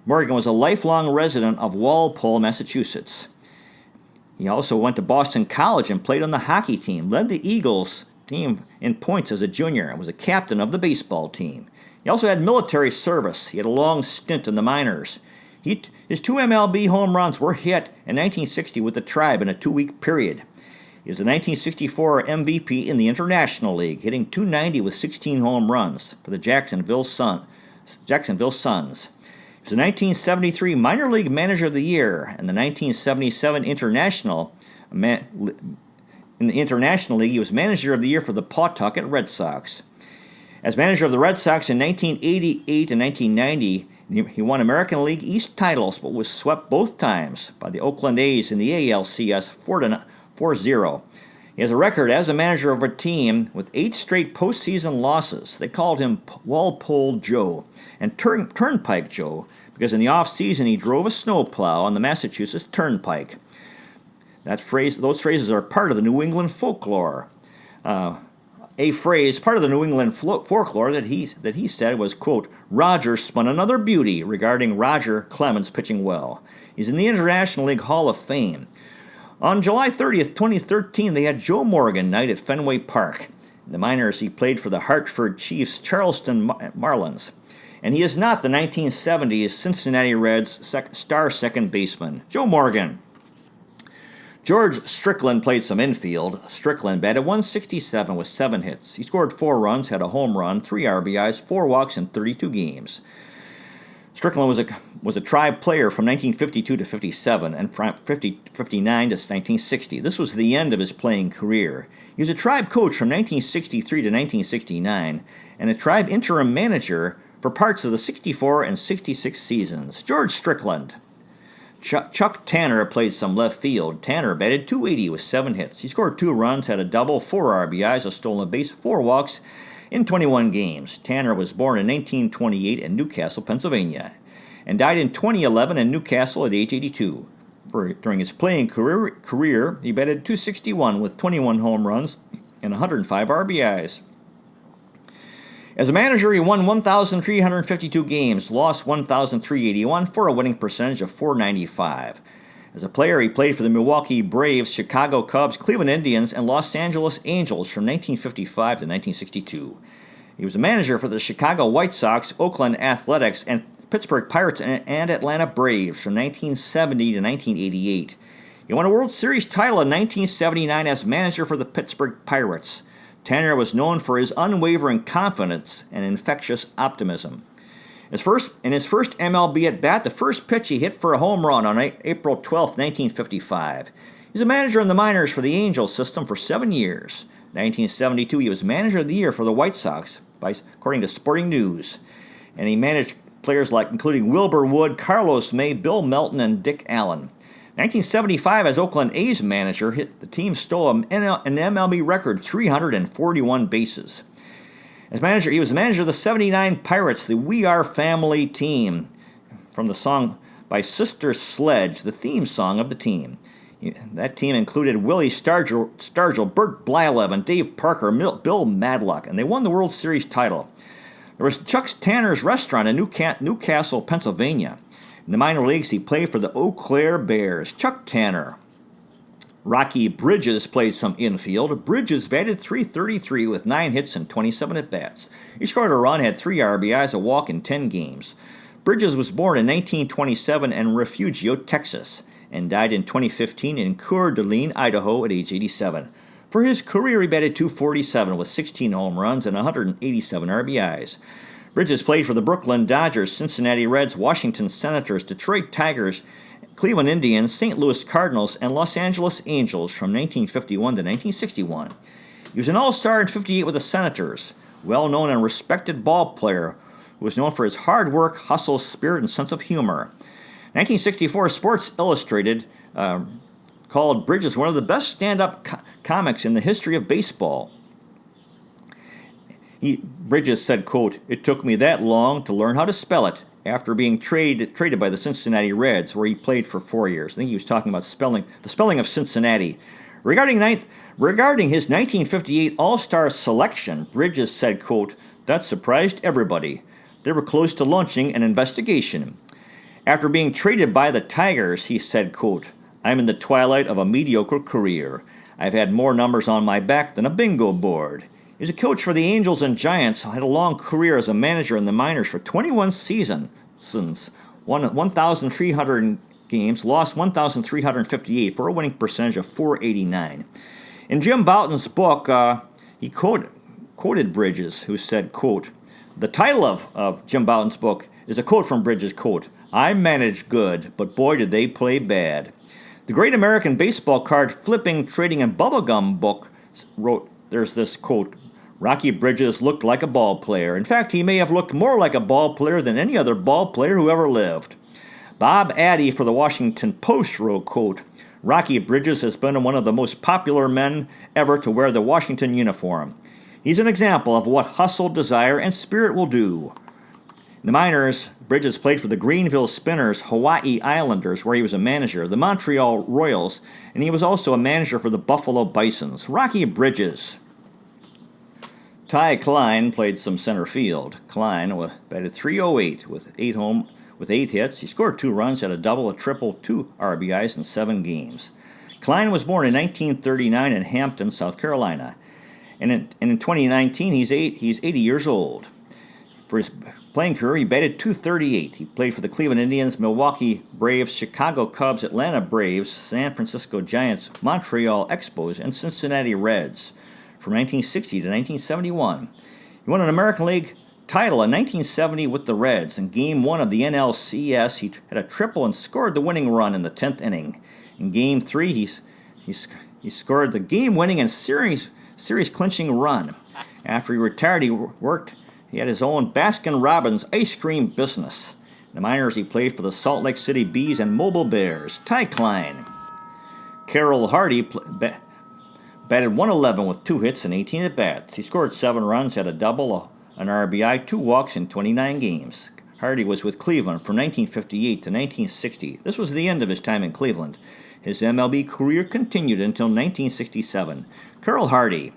Morgan was a lifelong resident of Walpole, Massachusetts. He also went to Boston College and played on the hockey team, led the Eagles team in points as a junior, and was a captain of the baseball team. He also had military service. He had a long stint in the minors. His 2 MLB home runs were hit in 1960 with the Tribe in a 2-week period. He was the 1964 MVP in the International League, hitting .290 with 16 home runs for the Jacksonville Suns. He was the 1973 Minor League Manager of the Year and the 1977 in the International League. He was Manager of the Year for the Pawtucket Red Sox. As manager of the Red Sox in 1988 and 1990, he won American League East titles, but was swept both times by the Oakland A's in the ALCS 4-0. He has a record as a manager of a team with 8 straight postseason losses. They called him Walpole Joe and Turnpike Joe because in the offseason he drove a snowplow on the Massachusetts Turnpike. Those phrases are part of the New England folklore. A phrase, part of the New England folklore that he said was, quote, Roger spun another beauty regarding Roger Clemens pitching well. He's in the International League Hall of Fame. On July 30th, 2013, they had Joe Morgan night at Fenway Park. In the minors, he played for the Hartford Chiefs Charleston Marlins. And he is not the 1970s Cincinnati Reds star second baseman. Joe Morgan. George Strickland played some infield. Strickland batted .167 with 7 hits. He scored 4 runs, had a home run, 3 RBIs, 4 walks in 32 games. Strickland was a Tribe player from 1952 to 57 and from 59 to 1960. This was the end of his playing career. He was a Tribe coach from 1963 to 1969 and a Tribe interim manager for parts of the 64 and 66 seasons. George Strickland. Chuck Tanner played some left field. Tanner batted .280 with 7 hits. He scored 2 runs, had a double, 4 RBIs, a stolen base, 4 walks in 21 games. Tanner was born in 1928 in Newcastle, Pennsylvania, and died in 2011 in Newcastle at age 82. During his playing career, he batted .261 with 21 home runs and 105 RBIs. As a manager, he won 1,352 games, lost 1,381 for a winning percentage of .495. As a player, he played for the Milwaukee Braves, Chicago Cubs, Cleveland Indians, and Los Angeles Angels from 1955 to 1962. He was a manager for the Chicago White Sox, Oakland Athletics, and Pittsburgh Pirates and Atlanta Braves from 1970 to 1988. He won a World Series title in 1979 as manager for the Pittsburgh Pirates. Tanner was known for his unwavering confidence and infectious optimism. In his first MLB at-bat, the first pitch he hit for a home run on April 12, 1955. He's a manager in the minors for the Angels system for 7 years. In 1972, he was Manager of the Year for the White Sox, according to Sporting News. And he managed players including Wilbur Wood, Carlos May, Bill Melton, and Dick Allen. 1975, as Oakland A's manager, the team stole an MLB record 341 bases. As manager, he was the manager of the 79 Pirates, the We Are Family team, from the song by Sister Sledge, the theme song of the team. That team included Willie Stargell, Bert Blylev, and Dave Parker, Bill Madlock, and they won the World Series title. There was Chuck Tanner's Restaurant in Newcastle, Pennsylvania. In the minor leagues, he played for the Eau Claire Bears. Chuck Tanner. Rocky Bridges played some infield. Bridges batted .333 with 9 hits and 27 at-bats. He scored a run, had 3 RBIs, a walk in 10 games. Bridges was born in 1927 in Refugio, Texas, and died in 2015 in Coeur d'Alene, Idaho at age 87. For his career, he batted .247 with 16 home runs and 187 RBIs. Bridges played for the Brooklyn Dodgers, Cincinnati Reds, Washington Senators, Detroit Tigers, Cleveland Indians, St. Louis Cardinals, and Los Angeles Angels from 1951 to 1961. He was an all-star in '58 with the Senators, well-known and respected ball player who was known for his hard work, hustle, spirit, and sense of humor. 1964, Sports Illustrated called Bridges one of the best stand-up comics in the history of baseball. Bridges said, quote, "It took me that long to learn how to spell it after being traded by the Cincinnati Reds, where he played for 4 years." I think he was talking about the spelling of Cincinnati. Regarding his 1958 All-Star selection, Bridges said, quote, "That surprised everybody. They were close to launching an investigation." After being traded by the Tigers, he said, quote, "I'm in the twilight of a mediocre career. I've had more numbers on my back than a bingo board." He was a coach for the Angels and Giants, had a long career as a manager in the minors for 21 seasons, won 1,300 games, lost 1,358 for a winning percentage of .489. In Jim Bouton's book, he quoted Bridges, who said, quote, the title of Jim Bouton's book is a quote from Bridges, quote, I managed good, but boy did they play bad. The Great American Baseball Card Flipping, Trading, and Bubblegum book wrote, there's this quote, Rocky Bridges looked like a ball player. In fact, he may have looked more like a ball player than any other ball player who ever lived. Bob Addy for the Washington Post wrote, quote, Rocky Bridges has been one of the most popular men ever to wear the Washington uniform. He's an example of what hustle, desire, and spirit will do. In the minors, Bridges played for the Greenville Spinners, Hawaii Islanders, where he was a manager, the Montreal Royals, and he was also a manager for the Buffalo Bisons. Rocky Bridges. Ty Klein played some center field. Klein batted .308 with 8 hits. He scored 2 runs, had a double, a triple, 2 RBIs in 7 games. Klein was born in 1939 in Hampton, South Carolina. And in 2019, he's 80 years old. For his playing career, he batted .238. He played for the Cleveland Indians, Milwaukee Braves, Chicago Cubs, Atlanta Braves, San Francisco Giants, Montreal Expos, and Cincinnati Reds from 1960 to 1971. He won an American League title in 1970 with the Reds. In Game 1 of the NLCS, he had a triple and scored the winning run in the 10th inning. In Game 3, he scored the game-winning and series-clinching run. After he retired, he had his own Baskin-Robbins ice cream business. In the minors, he played for the Salt Lake City Bees and Mobile Bears. Ty Klein. Carroll Hardy batted .111 with 2 hits and 18 at-bats. He scored 7 runs, had a double, an RBI, 2 walks in 29 games. Hardy was with Cleveland from 1958 to 1960. This was the end of his time in Cleveland. His MLB career continued until 1967. Carroll Hardy.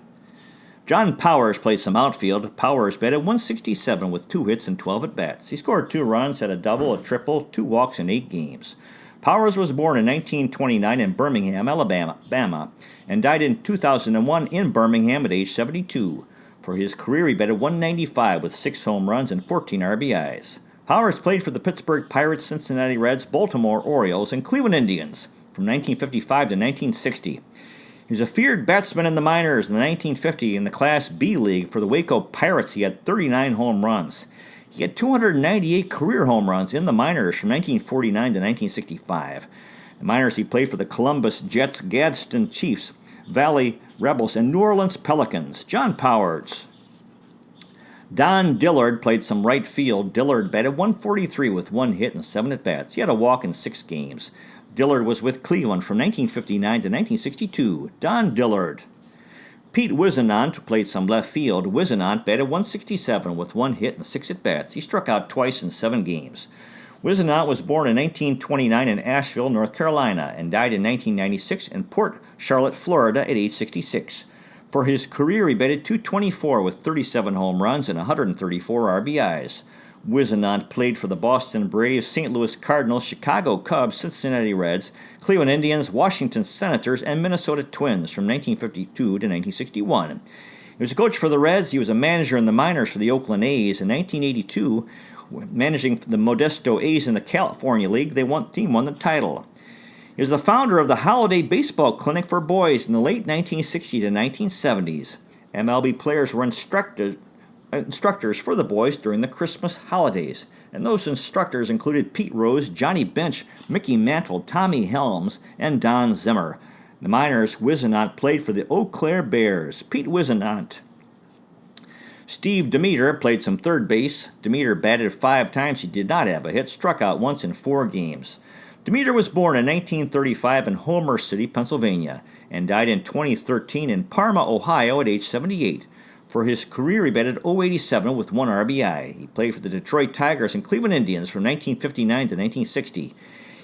John Powers played some outfield. Powers batted .167 with 2 hits and 12 at-bats. He scored 2 runs, had a double, a triple, 2 walks in 8 games. Powers was born in 1929 in Birmingham, Alabama, and died in 2001 in Birmingham at age 72. For his career, he batted .195 with 6 home runs and 14 RBIs. Powers played for the Pittsburgh Pirates, Cincinnati Reds, Baltimore Orioles, and Cleveland Indians from 1955 to 1960. He was a feared batsman in the minors in the 1950 in the Class B League for the Waco Pirates. He had 39 home runs. He had 298 career home runs in the minors from 1949 to 1965. In the minors, he played for the Columbus Jets, Gadsden Chiefs, Valley Rebels, and New Orleans Pelicans. John Powers. Don Dillard played some right field. Dillard batted .143 with 1 hit and 7 at-bats. He had a walk in 6 games. Dillard was with Cleveland from 1959 to 1962. Don Dillard. Pete Wisenant played some left field. Wisenant batted .167 with 1 hit and 6 at-bats. He struck out twice in 7 games. Wisenant was born in 1929 in Asheville, North Carolina, and died in 1996 in Port Charlotte, Florida at age 66. For his career, he batted .224 with 37 home runs and 134 RBIs. Wisenant played for the Boston Braves, St. Louis Cardinals, Chicago Cubs, Cincinnati Reds, Cleveland Indians, Washington Senators, and Minnesota Twins from 1952 to 1961. He was a coach for the Reds. He was a manager in the minors for the Oakland A's. In 1982, managing the Modesto A's in the California League, the team won the title. He was the founder of the Holiday Baseball Clinic for Boys in the late 1960s to 1970s. MLB players were instructors for the boys during the Christmas holidays, and those instructors included Pete Rose, Johnny Bench, Mickey Mantle, Tommy Helms, and Don Zimmer. In the minors, Wisenant played for the Eau Claire Bears. Pete Wisenant. Steve Demeter played some third base. Demeter batted 5 times. He did not have a hit, struck out once in 4 games. Demeter was born in 1935 in Homer City, Pennsylvania, and died in 2013 in Parma, Ohio at age 78. For his career, he batted .087 with 1 RBI. He played for the Detroit Tigers and Cleveland Indians from 1959 to 1960.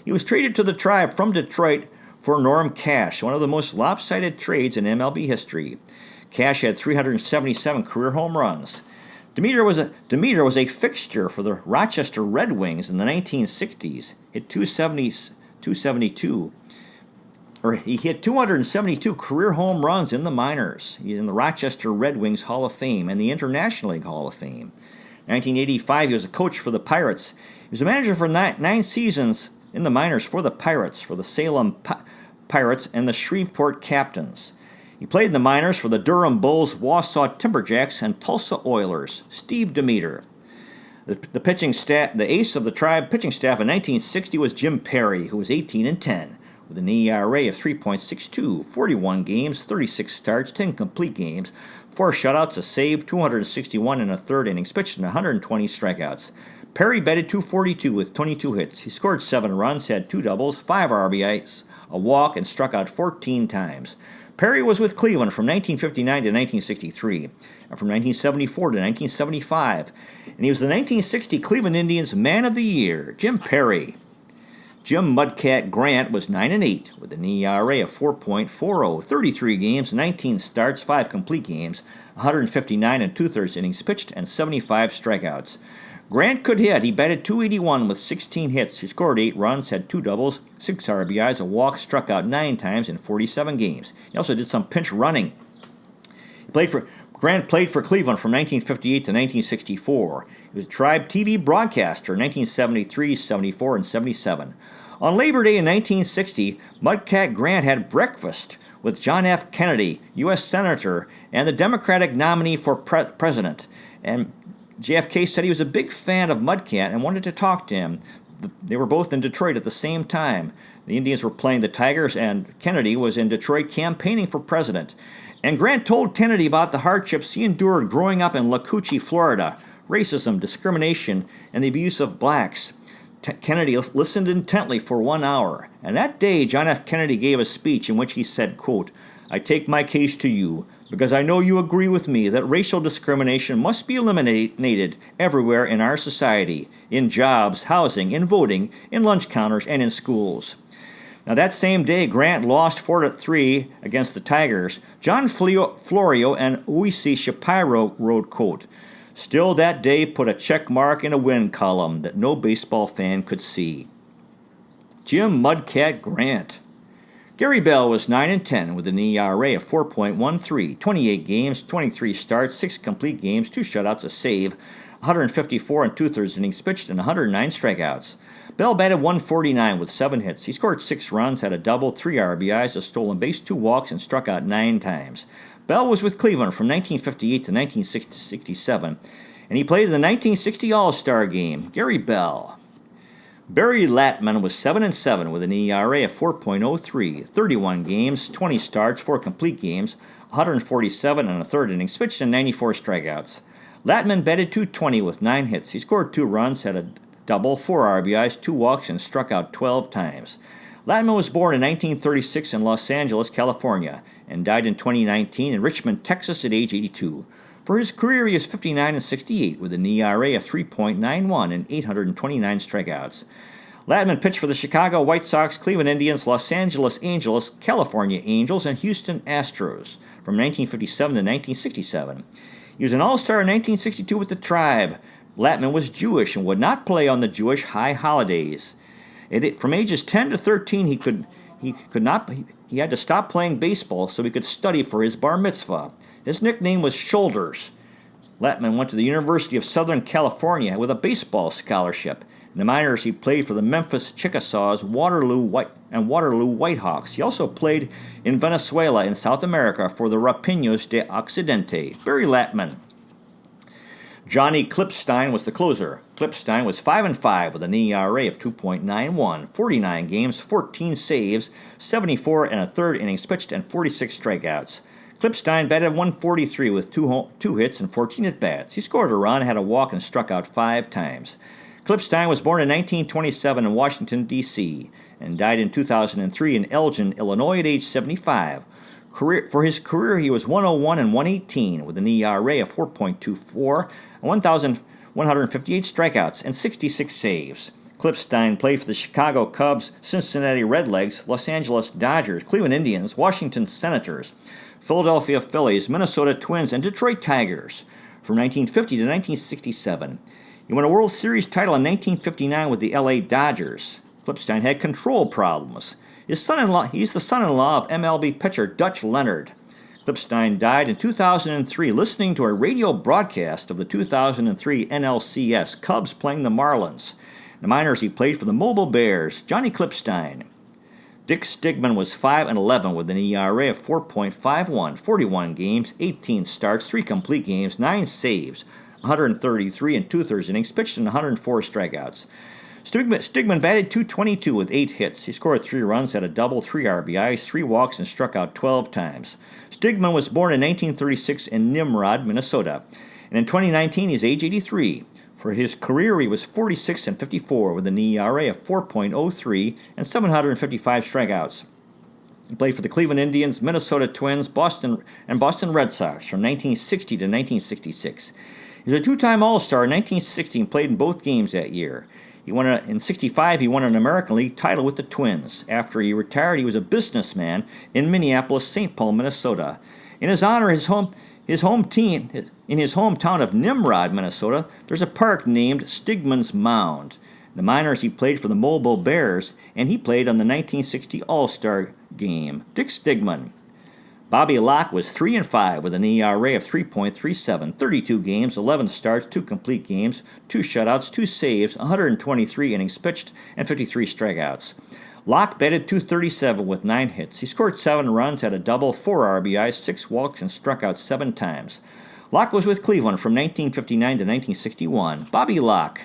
He was traded to the Tribe from Detroit for Norm Cash, one of the most lopsided trades in MLB history. Cash had 377 career home runs. Demeter was a fixture for the Rochester Red Wings in the 1960s. Hit 272. He hit 272 career home runs in the minors. He's in the Rochester Red Wings Hall of Fame and the International League Hall of Fame. In 1985, he was a coach for the Pirates. He was a manager for 9 seasons in the minors for the Pirates, for the Salem Pirates and the Shreveport Captains. He played in the minors for the Durham Bulls, Wausau Timberjacks, and Tulsa Oilers. Steve Demeter. The pitching staff, the ace of the Tribe pitching staff in 1960 was Jim Perry, who was 18-10, with an ERA of 3.62, 41 games, 36 starts, 10 complete games, 4 shutouts, a save, 261 in a third innings pitched, and 120 strikeouts. Perry batted .242 with 22 hits. He scored 7 runs, had 2 doubles, 5 RBIs, a walk, and struck out 14 times. Perry was with Cleveland from 1959 to 1963, and from 1974 to 1975, and he was the 1960 Cleveland Indians Man of the Year. Jim Perry. Jim Mudcat Grant was 9-8 with an ERA of 4.40, 33 games, 19 starts, 5 complete games, 159 and 2/3 innings pitched, and 75 strikeouts. Grant could hit. He batted .281 with 16 hits. He scored 8 runs, had 2 doubles, 6 RBIs, a walk, struck out 9 times in 47 games. He also did some pinch running. Grant played for Cleveland from 1958 to 1964. He was a Tribe TV broadcaster in 1973, 74, and 77. On Labor Day in 1960, Mudcat Grant had breakfast with John F. Kennedy, U.S. Senator, and the Democratic nominee for president. And JFK said he was a big fan of Mudcat and wanted to talk to him. They were both in Detroit at the same time. The Indians were playing the Tigers, and Kennedy was in Detroit campaigning for president. And Grant told Kennedy about the hardships he endured growing up in LOCKE, Florida, racism, discrimination, and the abuse of blacks. Kennedy listened intently for 1 hour, and that day John F. Kennedy gave a speech in which he said, quote, "I take my case to you, because I know you agree with me that racial discrimination must be eliminated everywhere in our society, in jobs, housing, in voting, in lunch counters, and in schools." Now that same day, Grant lost 4-3 against the Tigers. John Florio and Uisi Shapiro wrote, quote, "Still that day put a check mark in a win column that no baseball fan could see." Jim Mudcat Grant. Gary Bell was 9-10 with an ERA of 4.13, 28 games, 23 starts, 6 complete games, 2 shutouts, a save, 154 and 2/3 innings pitched, and 109 strikeouts. Bell batted .149 with 7 hits. He scored 6 runs, had a double, 3 RBIs, a stolen base, 2 walks, and struck out 9 times. Bell was with Cleveland from 1958 to 1967, and he played in the 1960 All-Star Game. Gary Bell. Barry Latman was 7-7 with an ERA of 4.03, 31 games, 20 starts, 4 complete games, 147 and a third innings pitched, and 94 strikeouts. Latman batted .220 with 9 hits. He scored 2 runs, had a double, 4 RBIs, 2 walks, and struck out 12 times. Latman was born in 1936 in Los Angeles, California, and died in 2019 in Richmond, Texas at age 82. For his career, he is 59-68 with an ERA of 3.91 and 829 strikeouts. Latman pitched for the Chicago White Sox, Cleveland Indians, Los Angeles Angels, California Angels, and Houston Astros from 1957 to 1967. He was an All-Star in 1962 with the Tribe. Latman was Jewish and would not play on the Jewish high holidays. From ages 10 to 13, he had to stop playing baseball so he could study for his bar mitzvah. His nickname was Shoulders. Latman went to the University of Southern California with a baseball scholarship. In the minors, he played for the Memphis Chickasaws, Waterloo Whitehawks. He also played in Venezuela in South America for the Rapiños de Occidente. Barry Latman. Johnny Klipstein was the closer. Klipstein was 5-5 with an ERA of 2.91, 49 games, 14 saves, 74 and a third innings pitched, and 46 strikeouts. Klipstein batted .143 with 2 hits and 14 at-bats. He scored a run, had a walk, and struck out 5 times. Klipstein was born in 1927 in Washington, D.C., and died in 2003 in Elgin, Illinois at age 75. For his career, he was 101 and 118 with an ERA of 4.24, 1,158 strikeouts, and 66 saves. Klipstein played for the Chicago Cubs, Cincinnati Redlegs, Los Angeles Dodgers, Cleveland Indians, Washington Senators, Philadelphia Phillies, Minnesota Twins, and Detroit Tigers from 1950 to 1967. He won a World Series title in 1959 with the LA Dodgers. Klipstein had control problems. He's the son-in-law of MLB pitcher Dutch Leonard. Klipstein died in 2003 listening to a radio broadcast of the 2003 NLCS Cubs playing the Marlins. In the minors, he played for the Mobile Bears. Johnny Klipstein. Dick Stigman was 5-11 with an ERA of 4.51, 41 games, 18 starts, 3 complete games, 9 saves, 133 and 2/3 innings, pitched in 104 strikeouts. Stigman batted .222 with 8 hits. He scored 3 runs, had a double, 3 RBIs, 3 walks, and struck out 12 times. Stigman was born in 1936 in Nimrod, Minnesota. And in 2019, he's age 83. For his career, he was 46-54 with an ERA of 4.03 and 755 strikeouts. He played for the Cleveland Indians, Minnesota Twins, Boston Red Sox from 1960 to 1966. He was a 2-time All-Star in 1960 and played in both games that year. In '65, he won an American League title with the Twins. After he retired, he was a businessman in Minneapolis, St. Paul, Minnesota. In his honor, in his hometown of Nimrod, Minnesota, there's a park named Stigman's Mound. In the minors, he played for the Mobile Bears, and he played on the 1960 All-Star Game. Dick Stigman. Bobby Locke was 3-5 with an ERA of 3.37, 32 games, 11 starts, 2 complete games, 2 shutouts, 2 saves, 123 innings pitched, and 53 strikeouts. Locke batted .237 with 9 hits. He scored 7 runs, had a double, 4 RBIs, 6 walks, and struck out 7 times. Locke was with Cleveland from 1959 to 1961. Bobby Locke.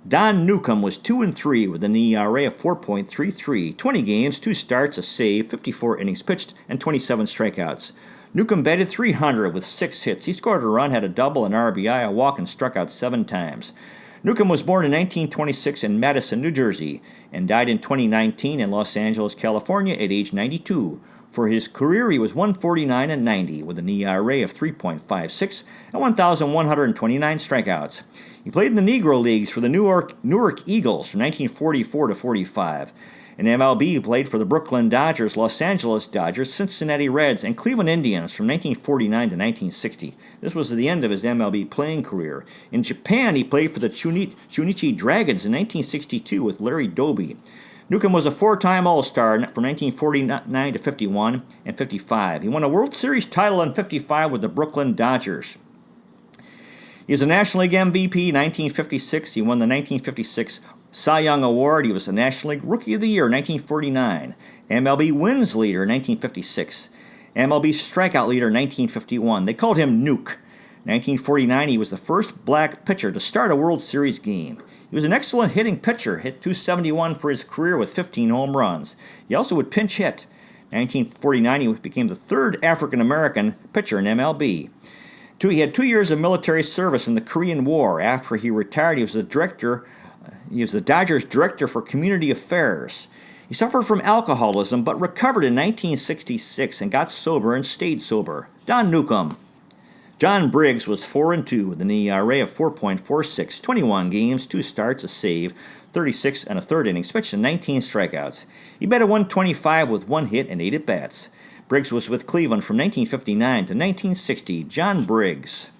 Don Newcomb was 2-3 with an ERA of 4.33, 20 games, 2 starts, a save, 54 innings pitched, and 27 strikeouts. Newcomb batted .300 with 6 hits. He scored a run, had a double, an RBI, a walk, and struck out 7 times. Newcomb was born in 1926 in Madison, New Jersey, and died in 2019 in Los Angeles, California at age 92. For his career, he was 149-90 with an ERA of 3.56 and 1,129 strikeouts. He played in the Negro Leagues for the Newark Eagles from 1944 to 45. In MLB, he played for the Brooklyn Dodgers, Los Angeles Dodgers, Cincinnati Reds, and Cleveland Indians from 1949 to 1960. This was the end of his MLB playing career. In Japan, he played for the Chunichi Dragons in 1962 with Larry Doby. Newcomb was a 4-time All-Star from 1949 to 51 and 55. He won a World Series title in 55 with the Brooklyn Dodgers. He was a National League MVP in 1956. He won the 1956 Cy Young Award. He was the National League Rookie of the Year in 1949. MLB wins leader in 1956. MLB strikeout leader in 1951. They called him Nuke. In 1949, he was the first black pitcher to start a World Series game. He was an excellent hitting pitcher, hit .271 for his career with 15 home runs. He also would pinch hit. In 1949, he became the 3rd African-American pitcher in MLB. He had 2 years of military service in the Korean War. After he retired, he was the Dodgers director for community affairs. He suffered from alcoholism but recovered in 1966 and got sober and stayed sober. Don Newcomb. John Briggs was 4-2 with an ERA of 4.46, 21 games, 2 starts, a save, 36 1/3 innings pitched, and 19 strikeouts. He batted .125 with 1 hit and 8 at-bats. Briggs was with Cleveland from 1959 to 1960. John Briggs.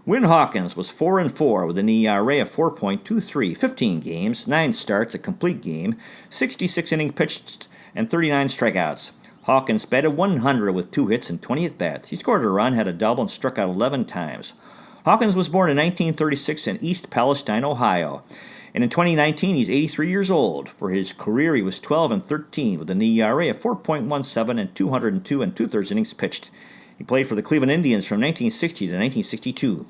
WYNN Hawkins was 4-4 with an ERA of 4.23, 15 games, 9 starts, a complete game, 66 innings pitched, and 39 strikeouts. Hawkins batted .100 with 2 hits and 20 at-bats. He scored a run, had a double, and struck out 11 times. Hawkins was born in 1936 in East Palestine, Ohio. And in 2019, he's 83 years old. For his career, he was 12-13 with an ERA of 4.17 and 202 and 2/3 innings pitched. He played for the Cleveland Indians from 1960 to 1962.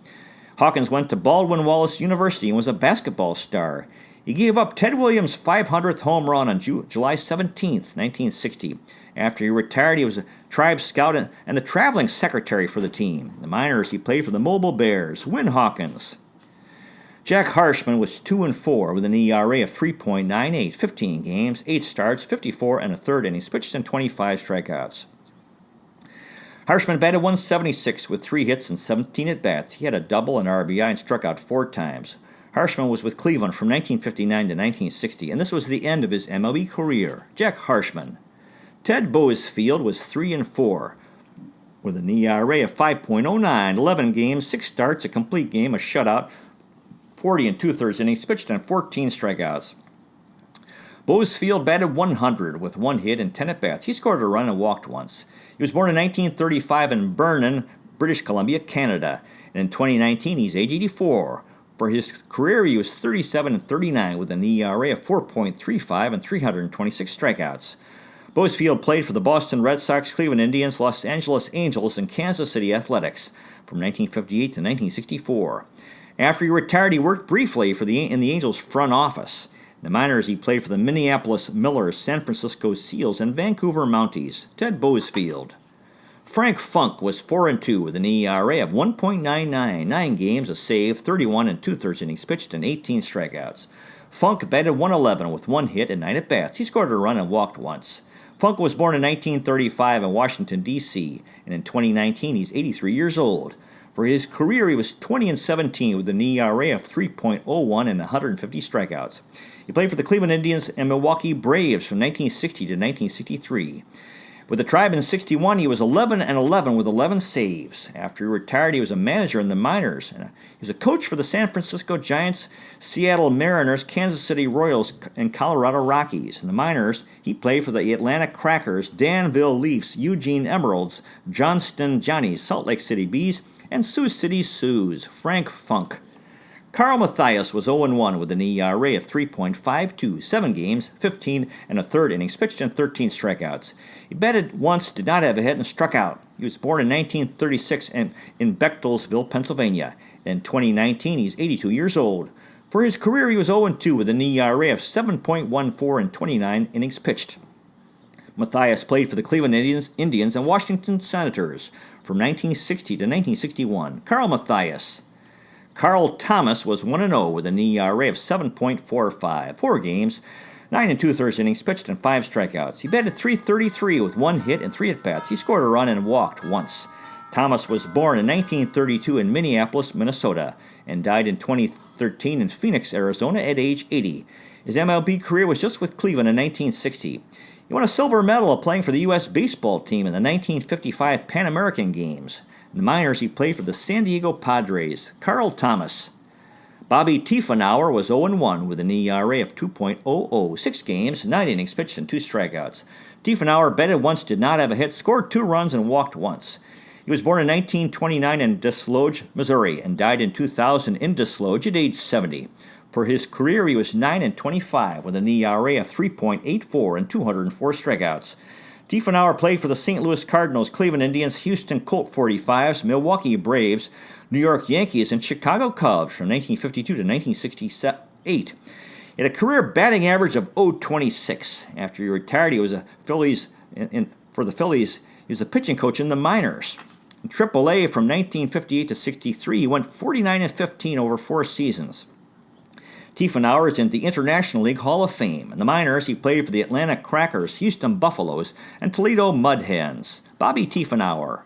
Hawkins went to Baldwin Wallace University and was a basketball star. He gave up Ted Williams' 500th home run on July 17, 1960. After he retired, he was a tribe scout and the traveling secretary for the team. In the minors, he played for the Mobile Bears. WYNN Hawkins. Jack Harshman was 2-4 with an ERA of 3.98, 15 games, 8 starts, 54 1/3 innings pitched, and 25 strikeouts. Harshman batted .176 with 3 hits and 17 at-bats. He had a double, an RBI, and struck out 4 times. Harshman was with Cleveland from 1959 to 1960, and this was the end of his MLB career. Jack Harshman. Ted Boesfield was 3-4 with an ERA of 5.09, 11 games, 6 starts, a complete game, a shutout, 40 2/3 innings pitched, and 14 strikeouts. Boesfield batted .100 with 1 hit and 10 at-bats. He scored a run and walked once. He was born in 1935 in Vernon, British Columbia, Canada. And in 2019, he's age 84. For his career, he was 37-39 with an ERA of 4.35 and 326 strikeouts. BASE-OUTFIELD played for the Boston Red Sox, Cleveland Indians, Los Angeles Angels, and Kansas City Athletics from 1958 to 1964. After he retired, he worked briefly in the Angels' front office. In the minors, he played for the Minneapolis Millers, San Francisco Seals, and Vancouver Mounties. Ted BASE-OUTFIELD. Frank Funk was 4-2 with an ERA of 1.99, 9 games, a save, 31 2/3 innings pitched, and 18 strikeouts. Funk batted .111 with 1 hit and 9 at-bats. He scored a run and walked once. Funk was born in 1935 in Washington, D.C., and in 2019 he's 83 years old. For his career, he was 20-17 with an ERA of 3.01 and 150 strikeouts. He played for the Cleveland Indians and Milwaukee Braves from 1960 to 1963. With the Tribe in 61, he was 11-11 with 11 saves. After he retired, he was a manager in the minors. He was a coach for the San Francisco Giants, Seattle Mariners, Kansas City Royals, and Colorado Rockies. In the minors, he played for the Atlanta Crackers, Danville Leafs, Eugene Emeralds, Johnston Johnnies, Salt Lake City Bees, and Sioux City Sioux. Frank Funk. Carl Mathias was 0-1 with an ERA of 3.52, 7 games, 15 1/3 innings pitched, and 13 strikeouts. He batted once, did not have a hit, and struck out. He was born in 1936 in Bechtelsville, Pennsylvania. In 2019, he's 82 years old. For his career, he was 0-2 with an ERA of 7.14 and 29 innings pitched. Mathias played for the Cleveland Indians and Washington Senators from 1960 to 1961. Carl Mathias. Carl Thomas was 1-0 with an ERA of 7.45, 4 games, 9 2/3 innings pitched, and 5 strikeouts. He batted .333 with 1 hit and 3 at-bats. He scored a run and walked once. Thomas was born in 1932 in Minneapolis, Minnesota, and died in 2013 in Phoenix, Arizona at age 80. His MLB career was just with Cleveland in 1960. He won a silver medal playing for the U.S. baseball team in the 1955 Pan American Games. In the minors, he played for the San Diego Padres. Carl Thomas. Bobby Tiefenauer was 0-1 with an ERA of 2.00, 6 games, 9 innings pitched, and 2 strikeouts. Tiefenauer batted once, did not have a hit, scored 2 runs, and walked once. He was born in 1929 in Desloge, Missouri, and died in 2000 in Desloge at age 70. For his career, he was 9-25 with an ERA of 3.84 and 204 strikeouts. Tiefenauer played for the St. Louis Cardinals, Cleveland Indians, Houston Colt 45s, Milwaukee Braves, New York Yankees, and Chicago Cubs from 1952 to 1968. He had a career batting average of .026. After he retired, he was for the Phillies. He was a pitching coach in the minors. In AAA from 1958 to 63, he went 49-15 over 4 seasons. Tiefenauer is in the International League Hall of Fame. In the minors, he played for the Atlanta Crackers, Houston Buffaloes, and Toledo Mud Hens. Bobby Tiefenauer.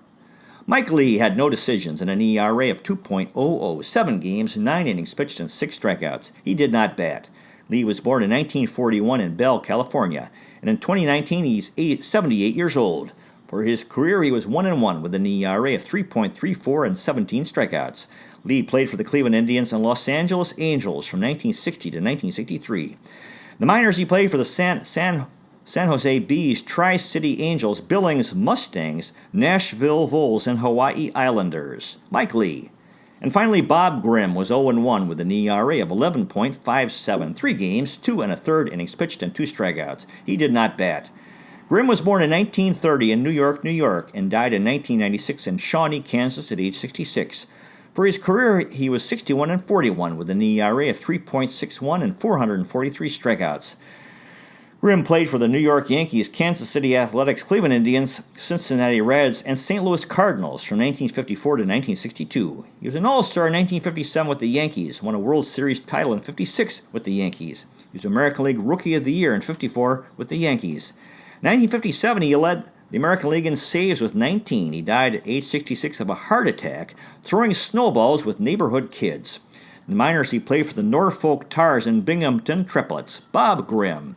Mike Lee had no decisions and an ERA of 2.00, 7 games, 9 innings pitched, and 6 strikeouts. He did not bat. Lee was born in 1941 in Bell, California, and in 2019 he's 78 years old. For his career, he was 1-1 with an ERA of 3.34 and 17 strikeouts. Lee played for the Cleveland Indians and Los Angeles Angels from 1960 to 1963. The minors, he played for the San Jose Bees, Tri-City Angels, Billings Mustangs, Nashville Bulls, and Hawaii Islanders. Mike Lee. And finally, Bob Grimm was 0-1 with an ERA of 11.57, 3 games, 2 1/3 innings pitched, and 2 strikeouts. He did not bat. Grimm was born in 1930 in New York, New York, and died in 1996 in Shawnee, Kansas at age 66. For his career, he was 61-41 with an ERA of 3.61 and 443 strikeouts. Grimm played for the New York Yankees, Kansas City Athletics, Cleveland Indians, Cincinnati Reds, and St. Louis Cardinals from 1954 to 1962. He was an All-Star in 1957 with the Yankees, won a World Series title in 56 with the Yankees. He was American League Rookie of the Year in 54 with the Yankees. In 1957, he led the American League in saves with 19. He died at age 66 of a heart attack, throwing snowballs with neighborhood kids. In the minors, he played for the Norfolk Tars and Binghamton Triplets. Bob Grimm.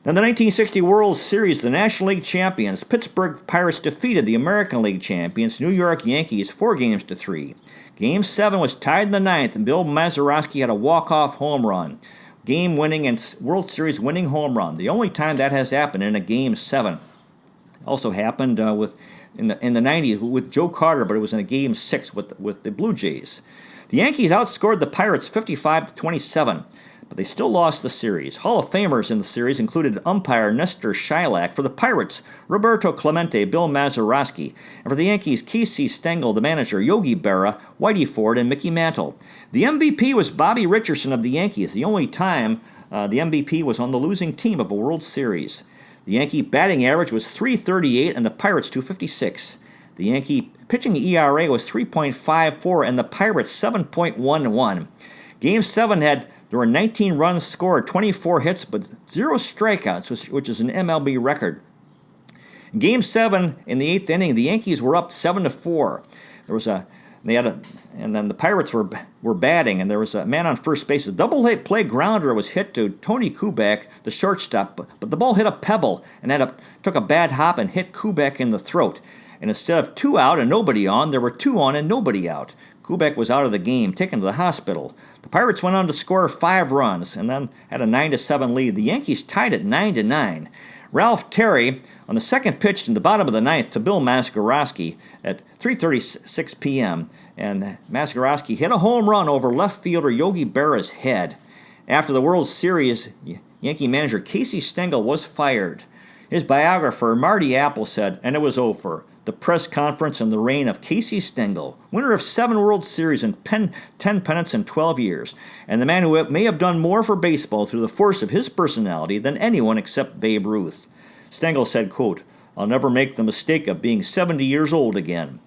Now, in the 1960 World Series, the National League champions, Pittsburgh Pirates defeated the American League champions, New York Yankees, 4-3. Game 7 was tied in the 9th, and Bill Mazeroski had a walk-off home run. Game-winning and World Series winning home run. The only time that has happened in a Game 7. Also happened in the 90s with Joe Carter, but it was in a Game 6 with the Blue Jays. The Yankees outscored the Pirates 55-27, but they still lost the series. Hall of Famers in the series included umpire Nestor Shilak. For the Pirates, Roberto Clemente, Bill Mazeroski. And for the Yankees, Casey Stengel, the manager, Yogi Berra, Whitey Ford, and Mickey Mantle. The MVP was Bobby Richardson of the Yankees, the only time the MVP was on the losing team of a World Series. The Yankee batting average was .338 and the Pirates .256. The Yankee pitching ERA was 3.54 and the Pirates 7.11. Game 7 there were 19 runs scored, 24 hits, but 0 strikeouts, which is an MLB record. In Game 7, in the 8th inning, the Yankees were up 7-4. And then the Pirates were batting, and there was a man on first base. A double play grounder was hit to Tony Kubek, the shortstop, but the ball hit a pebble and took a bad hop and hit Kubek in the throat. And instead of 2 out and nobody on, there were 2 on and nobody out. Kubek was out of the game, taken to the hospital. The Pirates went on to score 5 runs and then had a 9-7 lead. The Yankees tied at 9-9. Ralph Terry, on the second pitch in the bottom of the ninth to Bill Mazeroski at 3:36 p.m., and Mazeroski hit a home run over left fielder Yogi Berra's head. After the World Series, Yankee manager Casey Stengel was fired. His biographer, Marty Apple, said, and it was over. The press conference and the reign of Casey Stengel, winner of 7 World Series and 10 pennants in 12 years, and the man who may have done more for baseball through the force of his personality than anyone except Babe Ruth. Stengel said, quote, "I'll never make the mistake of being 70 years old again."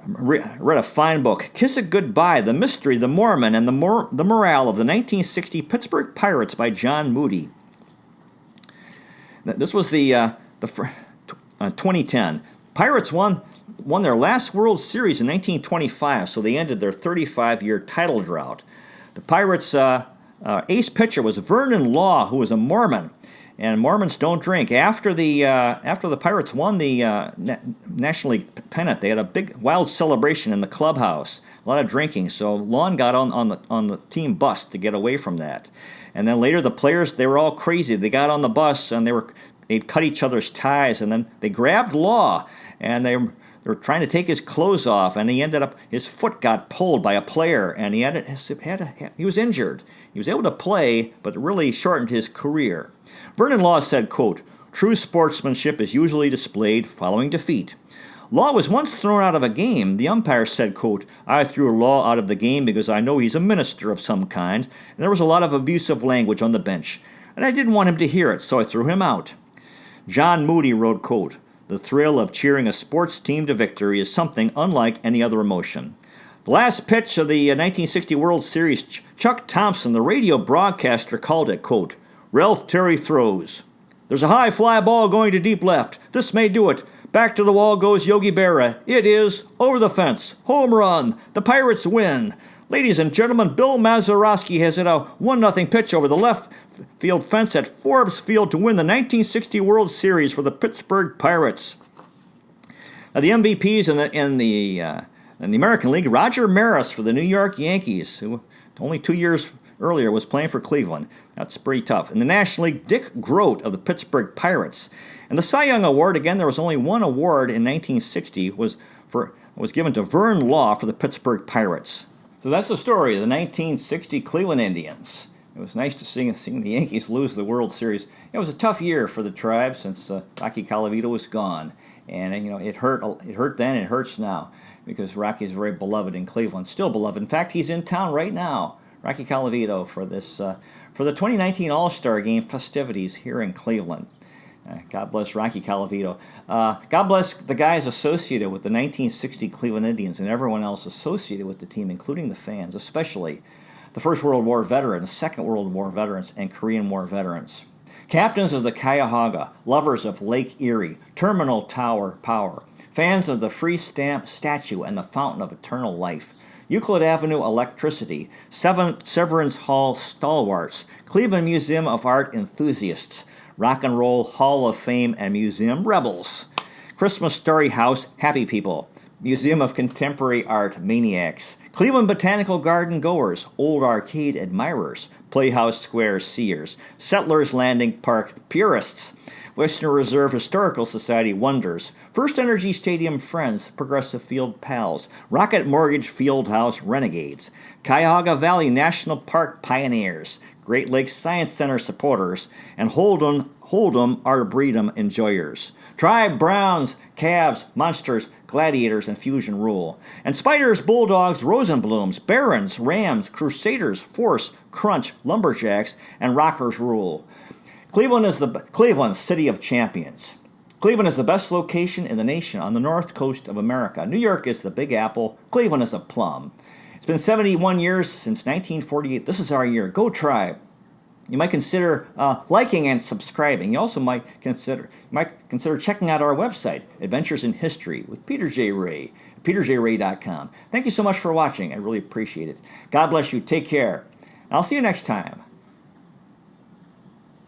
Read a fine book, Kiss It Goodbye, The Mystery, the Mormon, and the Morale of the 1960 Pittsburgh Pirates by John Moody. This was the 2010. Pirates won their last World Series in 1925, so they ended their 35-year title drought. The Pirates' ace pitcher was Vernon Law, who was a Mormon, and Mormons don't drink. After the Pirates won the National League pennant, they had a big wild celebration in the clubhouse, a lot of drinking. So Law got on the team bus to get away from that. And then later the players, they were all crazy. They got on the bus and they'd cut each other's ties, and then they grabbed Law, and they were trying to take his clothes off, and his foot got pulled by a player, and he was injured. He was able to play, but it really shortened his career. Vernon Law said, quote, "True sportsmanship is usually displayed following defeat." Law was once thrown out of a game. The umpire said, quote, "I threw Law out of the game because I know he's a minister of some kind, and there was a lot of abusive language on the bench, and I didn't want him to hear it, so I threw him out." John Moody wrote, quote, "The thrill of cheering a sports team to victory is something unlike any other emotion." The last pitch of the 1960 World Series, Chuck Thompson, the radio broadcaster, called it, quote, "Ralph Terry throws. There's a high fly ball going to deep left. This may do it. Back to the wall goes Yogi Berra. It is over the fence. Home run. The Pirates win. Ladies and gentlemen, Bill Mazeroski has hit a 1-0 pitch over the left field fence at Forbes Field to win the 1960 World Series for the Pittsburgh Pirates." Now, the MVPs in the American League, Roger Maris for the New York Yankees, who only 2 years earlier was playing for Cleveland. That's pretty tough. In the National League, Dick Groat of the Pittsburgh Pirates. And the Cy Young Award, again, there was only one award in 1960, was given to Vern Law for the Pittsburgh Pirates. So that's the story of the 1960 Cleveland Indians. It was nice to see the Yankees lose the World Series. It was a tough year for the Tribe since Rocky Colavito was gone, and it hurt. It hurt then. It hurts now because Rocky is very beloved in Cleveland, still beloved. In fact, he's in town right now, Rocky Colavito, for the 2019 All-Star Game festivities here in Cleveland. God bless Rocky Colavito. God bless the guys associated with the 1960 Cleveland Indians and everyone else associated with the team, including the fans, especially the First World War veterans, Second World War veterans, and Korean War veterans. Captains of the Cuyahoga, lovers of Lake Erie, Terminal Tower Power, fans of the Free Stamp Statue and the Fountain of Eternal Life, Euclid Avenue Electricity, Severance Hall Stalwarts, Cleveland Museum of Art enthusiasts, Rock and Roll Hall of Fame and Museum rebels, Christmas Story House happy people, Museum of Contemporary Art Maniacs, Cleveland Botanical Garden Goers, Old Arcade Admirers, Playhouse Square Seers, Settlers Landing Park Purists, Western Reserve Historical Society Wonders, First Energy Stadium Friends, Progressive Field Pals, Rocket Mortgage Fieldhouse Renegades, Cuyahoga Valley National Park Pioneers, Great Lakes Science Center Supporters, and Hold'em Arboretum Enjoyers. Tribe, Browns, Cavs, Monsters, Gladiators, and Fusion Rule. And Spiders, Bulldogs, Rosenblums, Barons, Rams, Crusaders, Force, Crunch, Lumberjacks, and Rockers Rule. Cleveland, City of Champions. Cleveland is the best location in the nation on the north coast of America. New York is the Big Apple. Cleveland is a plum. It's been 71 years since 1948. This is our year. Go Tribe. You might consider liking and subscribing. You also might consider checking out our website, Adventures in History with Peter J. Ray, peterjray.com. Thank you so much for watching. I really appreciate it. God bless you. Take care. And I'll see you next time.